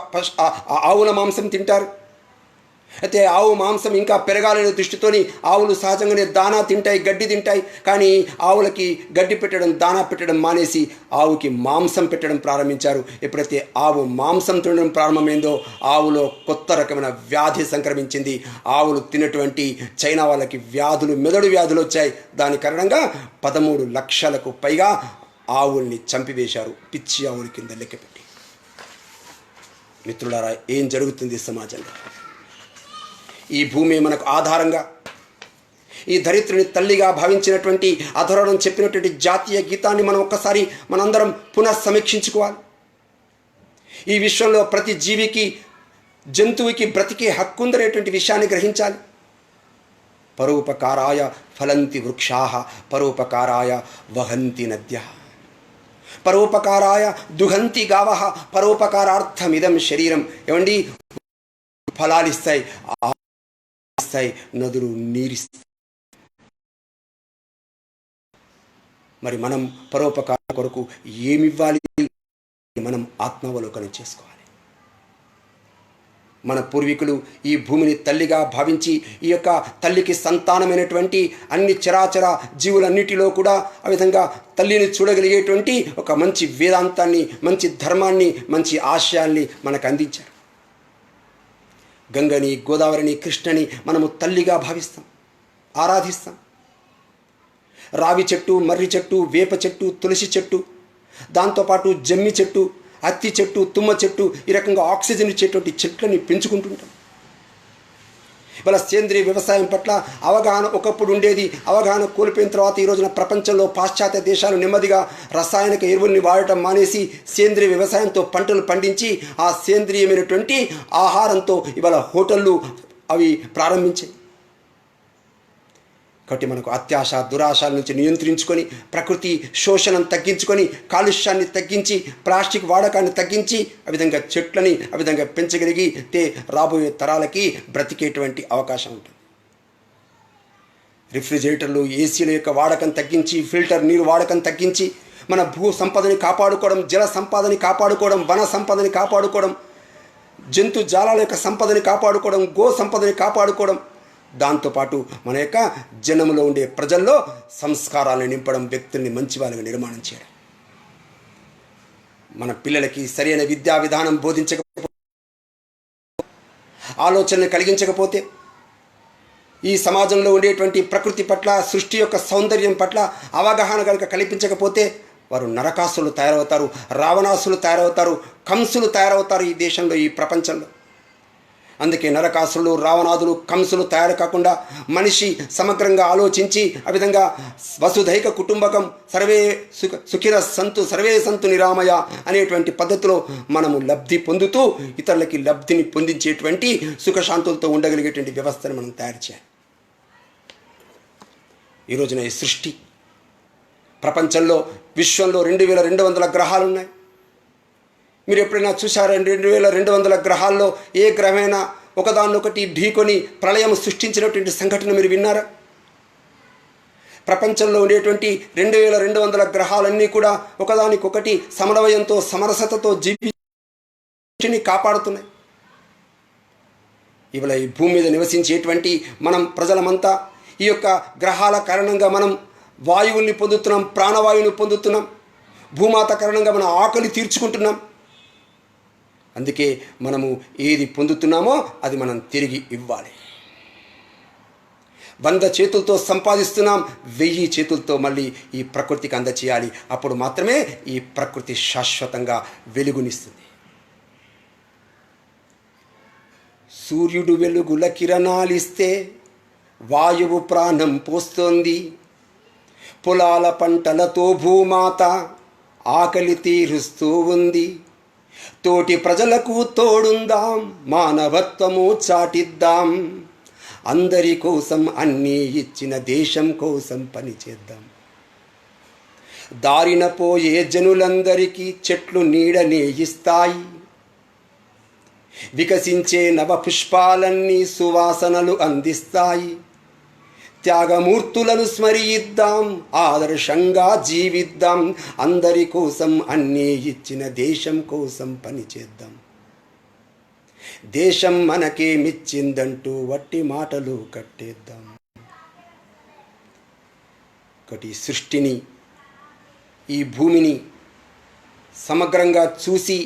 ఆవుల మాంసం తింటారు. అయితే ఆవు మాంసం ఇంకా పెరగాలనే దృష్టితోని ఆవులు సహజంగానే దానా తింటాయి, గడ్డి తింటాయి. కానీ ఆవులకి గడ్డి పెట్టడం, దానా పెట్టడం మానేసి ఆవుకి మాంసం పెట్టడం ప్రారంభించారు. ఎప్పుడైతే ఆవు మాంసం తినడం ప్రారంభమైందో ఆవులో కొత్త రకమైన వ్యాధి సంక్రమించింది. ఆవులు తిన్నటువంటి చైనా వాళ్ళకి వ్యాధులు, మెదడు వ్యాధులు వచ్చాయి. దాని కారణంగా 13 లక్షలకు పైగా ఆవుల్ని చంపివేశారు, పిచ్చి ఆవుల కింద లెక్కపెట్టి. మిత్రులారా, ఏం జరుగుతుంది సమాజంలో? ఈ భూమి మనకు ఆధారంగా, ఈ ధరిత్రిని తల్లిగా భావించినటువంటి అధర్వణం చెప్పినటువంటి జాతీయ గీతాన్ని మనం ఒక్కసారి మనందరం పునఃసమీక్షించుకోవాలి. ఈ విశ్వంలో ప్రతి జీవికి, జంతువుకి బ్రతికే హక్కుందనేటువంటి విషయాన్ని గ్రహించాలి. పరోపకారాయ ఫలంతి వృక్షాః, పరోపకారాయ వహంతి నద్యః, పరోపకారాయ దుహంతి గావః, పరోపకారార్థమిదం శరీరం. ఏమండి, ఫలాలు ఇస్తాయి, ఇస్తాయి, నదులు నీరిస్తాయి. మరి మనం పరోపకారం కొరకు ఏమివ్వాలి? మనం ఆత్మావలోకనం చేసుకోవాలి. మన పూర్వీకులు ఈ భూమిని తల్లిగా భావించి ఈ యొక్క తల్లికి సంతానమైనటువంటి అన్ని చరాచర జీవులన్నిటిలో కూడా ఆ విధంగా తల్లిని చూడగలిగేటువంటి ఒక మంచి వేదాంతాన్ని, మంచి ధర్మాన్ని, మంచి ఆశయాల్ని మనకు అందించారు. గంగని, గోదావరిని, కృష్ణని మనము తల్లిగా భావిస్తాం, ఆరాధిస్తాం. రావి చెట్టు, మర్రి చెట్టు, వేప చెట్టు, తులసి చెట్టు, దాంతోపాటు జమ్మి చెట్టు, అత్తి చెట్టు, తుమ్మ చెట్టు, ఈ రకంగా ఆక్సిజన్ ఇచ్చేటువంటి చెట్లని పెంచుకుంటుంటాం. ఇవాళ సేంద్రీయ వ్యవసాయం పట్ల అవగాహన ఒకప్పుడు ఉండేది. అవగాహన కోల్పోయిన తర్వాత ఈ రోజున ప్రపంచంలో పాశ్చాత్య దేశాలు నెమ్మదిగా రసాయనిక ఎరువుల్ని వాడటం మానేసి సేంద్రీయ వ్యవసాయంతో పంటలు పండించి ఆ సేంద్రీయమైనటువంటి ఆహారంతో ఇవాళ హోటళ్ళు అవి ప్రారంభించాయి. కాబట్టి మనకు అత్యాశ, దురాశల నుంచి నియంత్రించుకొని, ప్రకృతి శోషణం తగ్గించుకొని, కాలుష్యాన్ని తగ్గించి, ప్లాస్టిక్ వాడకాన్ని తగ్గించి, ఆ విధంగా చెట్లని ఆ విధంగా పెంచగలిగితే రాబోయే తరాలకి బ్రతికేటువంటి అవకాశం ఉంటుంది. రిఫ్రిజిరేటర్లు, ఏసీల యొక్క వాడకం తగ్గించి, ఫిల్టర్ నీరు వాడకం తగ్గించి, మన భూ సంపదని కాపాడుకోవడం, జల సంపదని కాపాడుకోవడం, వన సంపదని కాపాడుకోవడం, జంతు జాలాల యొక్క సంపదని కాపాడుకోవడం, గో సంపదని కాపాడుకోవడం, దాంతోపాటు మన యొక్క జనములో ఉండే ప్రజల్లో సంస్కారాలను నింపడం, వ్యక్తుల్ని మంచి వాళ్ళగా నిర్మాణం చేయడం. మన పిల్లలకి సరైన విద్యా విధానం బోధించకపోతే, ఆలోచనలు కలిగించకపోతే, ఈ సమాజంలో ఉండేటువంటి ప్రకృతి పట్ల, సృష్టి యొక్క సౌందర్యం పట్ల అవగాహన కనుక కల్పించకపోతే వారు నరకాసులు తయారవుతారు, రావణాసులు తయారవుతారు, కంసులు తయారవుతారు ఈ దేశంలో, ఈ ప్రపంచంలో. అందుకే నరకాసులు, రావణాదులు, కంసులు తయారు కాకుండా మనిషి సమగ్రంగా ఆలోచించి ఆ విధంగా వసుధైక కుటుంబకం, సర్వే సుఖిర సంతు సర్వే సంతు నిరామయ అనేటువంటి పద్ధతిలో మనము లబ్ధి పొందుతూ ఇతరులకి లబ్ధిని పొందించేటువంటి సుఖశాంతులతో ఉండగలిగేటువంటి వ్యవస్థను మనం తయారు చేయాలి. ఈ రోజున ఈ సృష్టి ప్రపంచంలో, విశ్వంలో 2200 గ్రహాలు ఉన్నాయి. మీరు ఎప్పుడైనా చూసారా? 2200 గ్రహాల్లో ఏ గ్రహమైనా ఒకదాన్నొకటి ఢీకొని ప్రళయం సృష్టించినటువంటి సంఘటన మీరు విన్నారా? ప్రపంచంలో ఉండేటువంటి 2200 గ్రహాలన్నీ కూడా ఒకదానికొకటి సమన్వయంతో, సమరసతతో జీవిని కాపాడుతున్నాయి. ఇవాళ ఈ భూమి మీద నివసించేటువంటి మనం ప్రజలమంతా ఈ యొక్క గ్రహాల కారణంగా మనం వాయువుల్ని పొందుతున్నాం, ప్రాణవాయువుని పొందుతున్నాం. భూమాత కారణంగా మన ఆకలి తీర్చుకుంటున్నాం. అందుకే మనము ఏది పొందుతున్నామో అది మనం తిరిగి ఇవ్వాలి. 100 చేతులతో సంపాదిస్తున్నాం, 1000 చేతులతో మళ్ళీ ఈ ప్రకృతికి అందచేయాలి. అప్పుడు మాత్రమే ఈ ప్రకృతి శాశ్వతంగా వెలుగునిస్తుంది. సూర్యుడు వెలుగుల కిరణాలిస్తే వాయువు ప్రాణం పోస్తోంది. పొలాల పంటలతో భూమాత ఆకలి తీరుస్తూ ఉంది. తోటి ప్రజలకు తోడుందాం, మానవత్వము చాటిద్దాం. అందరి కోసం అన్నీ ఇచ్చిన దేశం కోసం పనిచేద్దాం. దారిన పోయే జనులందరికీ చెట్లు నీడనే ఇస్తాయి. వికసించే నవ పుష్పాలన్నీ సువాసనలు అందిస్తాయి. త్యాగమూర్తులను స్మరిద్దాం, ఆదర్శంగా జీవిద్దాం. అందరి కోసం అన్నీ ఇచ్చిన దేశం కోసం పనిచేద్దాం. దేశం మనకేమిచ్చిందంటూ వట్టి మాటలు కట్టేద్దాం. ఒకటి సృష్టిని, ఈ భూమిని సమగ్రంగా చూసి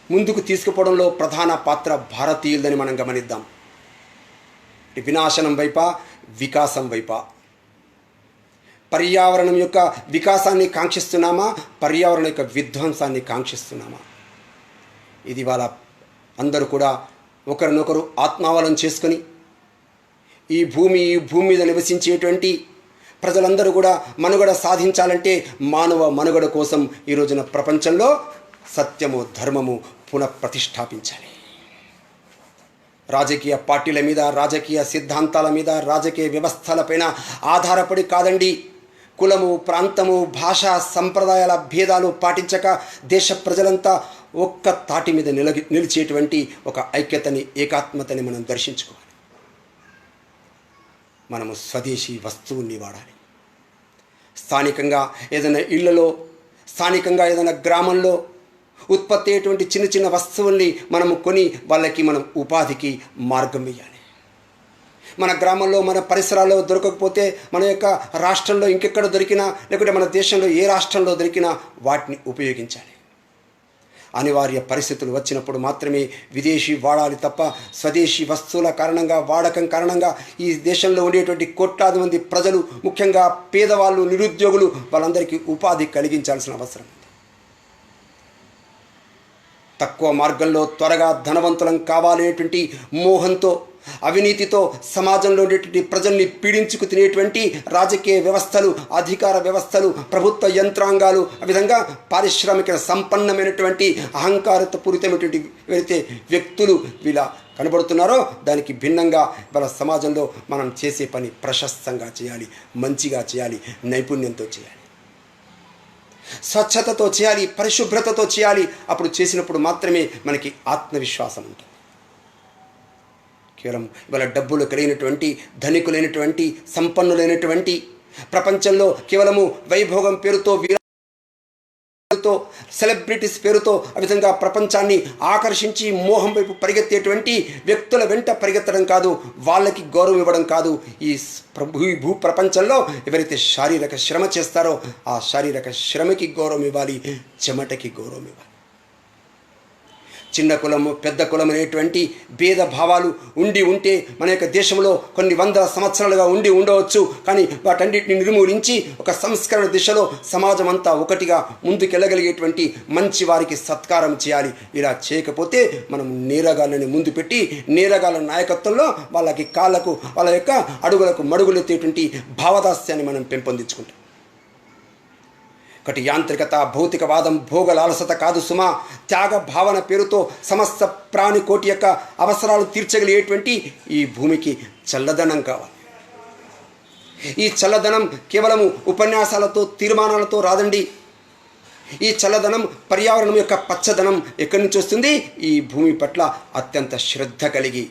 ముందుకు తీసుకుపోవడంలో ప్రధాన పాత్ర భారతీయులదని మనం గమనిద్దాం. వినాశనం వైపా, వికాసం వైపా? పర్యావరణం యొక్క వికాసాన్ని కాంక్షిస్తున్నామా, పర్యావరణం యొక్క విధ్వంసాన్ని కాంక్షిస్తున్నామా? ఇది వాళ్ళ అందరూ కూడా ఒకరినొకరు ఆత్మావలం చేసుకొని ఈ భూమి మీద నివసించేటువంటి ప్రజలందరూ కూడా మనుగడ సాధించాలంటే మానవ మనుగడ కోసం ఈ రోజున ప్రపంచంలో సత్యము, ధర్మము పునఃప్రతిష్ఠాపించాలి. రాజకీయ పార్టీల మీద, రాజకీయ సిద్ధాంతాల మీద, రాజకీయ వ్యవస్థలపైన ఆధారపడి కాదండి. కులము, ప్రాంతము, భాష, సంప్రదాయాల భేదాలు పాటించక దేశ ప్రజలంతా ఒక్క తాటి మీద నిలిచేటువంటి ఒక ఐక్యతని, ఏకాత్మతని మనం దర్శించుకోవాలి. మనము స్వదేశీ వస్తువుల్ని వాడాలి. స్థానికంగా ఏదైనా ఇళ్లలో, స్థానికంగా ఏదైనా గ్రామంలో ఉత్పత్తి అయ్యేటువంటి చిన్న చిన్న వస్తువుల్ని మనము కొని వాళ్ళకి మనం ఉపాధికి మార్గం వేయాలి. మన గ్రామంలో, మన పరిసరాల్లో దొరకకపోతే మన యొక్క రాష్ట్రంలో ఇంకెక్కడ దొరికినా, లేకుంటే మన దేశంలో ఏ రాష్ట్రంలో దొరికినా వాటిని ఉపయోగించాలి. అనివార్య పరిస్థితులు వచ్చినప్పుడు మాత్రమే విదేశీ వాడాలి తప్ప స్వదేశీ వస్తువుల కారణంగా, వాడకం కారణంగా ఈ దేశంలో ఉండేటువంటి కోట్లాది మంది ప్రజలు, ముఖ్యంగా పేదవాళ్ళు, నిరుద్యోగులు, వాళ్ళందరికీ ఉపాధి కలిగించాల్సిన అవసరం ఉంది. తక్కువ మార్గంలో త్వరగా ధనవంతులం కావాలనేటువంటి మోహంతో, అవినీతితో సమాజంలో ఉండేటువంటి ప్రజల్ని పీడించుకు తినేటువంటి రాజకీయ వ్యవస్థలు, అధికార వ్యవస్థలు, ప్రభుత్వ యంత్రాంగాలు, ఆ విధంగా పారిశ్రామిక సంపన్నమైనటువంటి అహంకారపూరితమైనటువంటి ఎవరైతే వ్యక్తులు వీళ్ళ కనబడుతున్నారో దానికి భిన్నంగా వాళ్ళ సమాజంలో మనం చేసే పని ప్రశస్తంగా చేయాలి, మంచిగా చేయాలి, నైపుణ్యంతో చేయాలి, స్వచ్ఛతతో చేయాలి, పరిశుభ్రతతో చేయాలి. అప్పుడు చేసినప్పుడు మాత్రమే మనకి ఆత్మవిశ్వాసం ఉంటుంది. కేవలం ఇవాళ డబ్బులు కలిగినటువంటి, ధనికులైనటువంటి, సంపన్నులైనటువంటి, ప్రపంచంలో కేవలము వైభోగం పేరుతో, వీరతో, సెలబ్రిటీస్ పేరుతో ఆ విధంగా ప్రపంచాన్ని ఆకర్షించి మోహం వైపు పరిగెత్తేటువంటి వ్యక్తుల వెంట పరిగెత్తడం కాదు, వాళ్ళకి గౌరవం ఇవ్వడం కాదు. ఈ భూ ప్రపంచంలో ఎవరైతే శారీరక శ్రమ చేస్తారో ఆ శారీరక శ్రమకి గౌరవం ఇవ్వాలి, చెమటకి గౌరవం ఇవ్వాలి. చిన్న కులము, పెద్ద కులం అనేటువంటి భేద భావాలు ఉంటే మన యొక్క దేశంలో కొన్ని వందల సంవత్సరాలుగా ఉండవచ్చు. కానీ వాటన్నిటిని నిర్మూలించి ఒక సంస్కరణ దిశలో సమాజం అంతా ఒకటిగా ముందుకెళ్ళగలిగేటువంటి మంచి వారికి సత్కారం చేయాలి. ఇలా చేయకపోతే మనం నేరగాళ్ళని ముందు పెట్టి, నేరగాళ్ళ నాయకత్వంలో వాళ్ళకి కాళ్ళకు, వాళ్ళ యొక్క అడుగులకు మడుగులెత్తేటువంటి భావదాస్యాన్ని మనం పెంపొందించుకుంటాం. ఒకటి యాంత్రికత, భౌతికవాదం, భోగలాలసత కాదు సుమా. త్యాగ భావన పేరుతో సమస్త ప్రాణికోటి యొక్క అవసరాలు తీర్చగలిగేటువంటి ఈ భూమికి చల్లదనం కావాలి. ఈ చల్లదనం కేవలము ఉపన్యాసాలతో, తీర్మానాలతో రాదండి. ఈ చల్లదనం, పర్యావరణం యొక్క పచ్చదనం ఎక్కడి నుంచి వస్తుంది? ఈ భూమి పట్ల అత్యంత శ్రద్ధ కలిగి,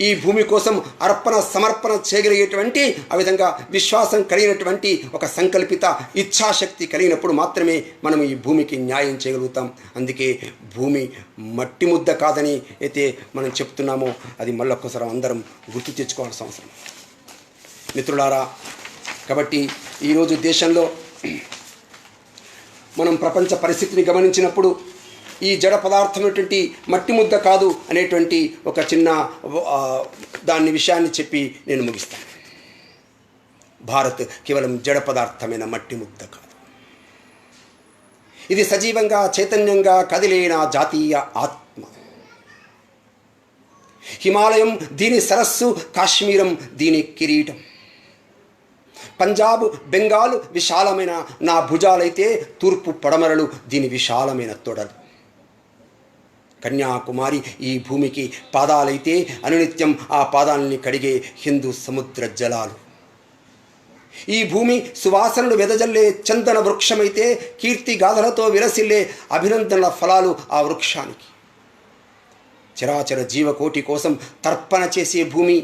ఈ భూమి కోసం అర్పణ సమర్పణ చేయగలిగేటువంటి, ఆ విధంగా విశ్వాసం కలిగినటువంటి ఒక సంకల్పిత ఇచ్ఛాశక్తి కలిగినప్పుడు మాత్రమే మనం ఈ భూమికి న్యాయం చేయగలుగుతాం. అందుకే భూమి మట్టి ముద్ద కాదని అయితే మనం చెప్తున్నామో అది మళ్ళొక్కసారి అందరం గుర్తు తెచ్చుకోవాల్సిన అవసరం. మిత్రులారా, కాబట్టి ఈరోజు దేశంలో మనం ప్రపంచ పరిస్థితిని గమనించినప్పుడు ఈ జడ పదార్థమైనటువంటి మట్టి ముద్ద కాదు అనేటువంటి ఒక చిన్న దాని విషయాన్ని చెప్పి నేను ముగిస్తాను. భారత్ కేవలం జడ పదార్థమైన మట్టి ముద్ద కాదు. ఇది సజీవంగా, చైతన్యంగా కదిలేన జాతీయ ఆత్మ. హిమాలయం దీని సరస్సు, కాశ్మీరం దీని కిరీటం. పంజాబ్, బెంగాల్ విశాలమైన నా భుజాలైతే తూర్పు పడమరలు దీని విశాలమైన తొడలు. కన్యాకుమారి ఈ భూమికి పాదాలైతే అనునిత్యం ఆ పాదాలని కడిగే హిందూ సముద్ర జలాలు. ఈ భూమి సువాసనలు వెదజల్లే చందన వృక్షమైతే కీర్తి గాథలతో విరసిల్లే అభినందనల ఫలాలు ఆ వృక్షానికి. చరాచర జీవకోటి కోసం తర్పణ చేసే భూమి,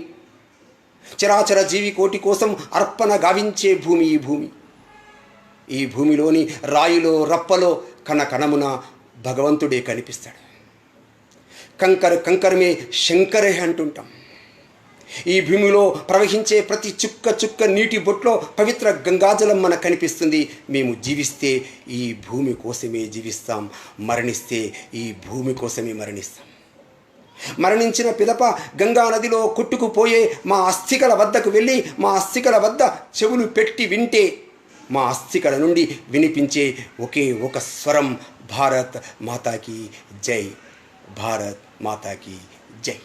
చరాచర జీవికోటి కోసం అర్పణ గావించే భూమి ఈ భూమి. ఈ భూమిలోని రాయిలో, రప్పలో, కణకణమున భగవంతుడే కనిపిస్తాడు. కంకర్ కంకరమే శంకరే అంటుంటాం. ఈ భూమిలో ప్రవహించే ప్రతి చుక్క చుక్క నీటి బొట్లో పవిత్ర గంగాజలం మనకు కనిపిస్తుంది. మేము జీవిస్తే ఈ భూమి కోసమే జీవిస్తాం, మరణిస్తే ఈ భూమి కోసమే మరణిస్తాం. మరణించిన పిదప గంగా నదిలో కొట్టుకుపోయే మా అస్థికల వద్దకు వెళ్ళి మా అస్థికల వద్ద చెవులు పెట్టి వింటే మా అస్థికల నుండి వినిపించే ఒకే ఒక స్వరం, భారత్ మాతాకి జై, భారత్ మాతాకి జై.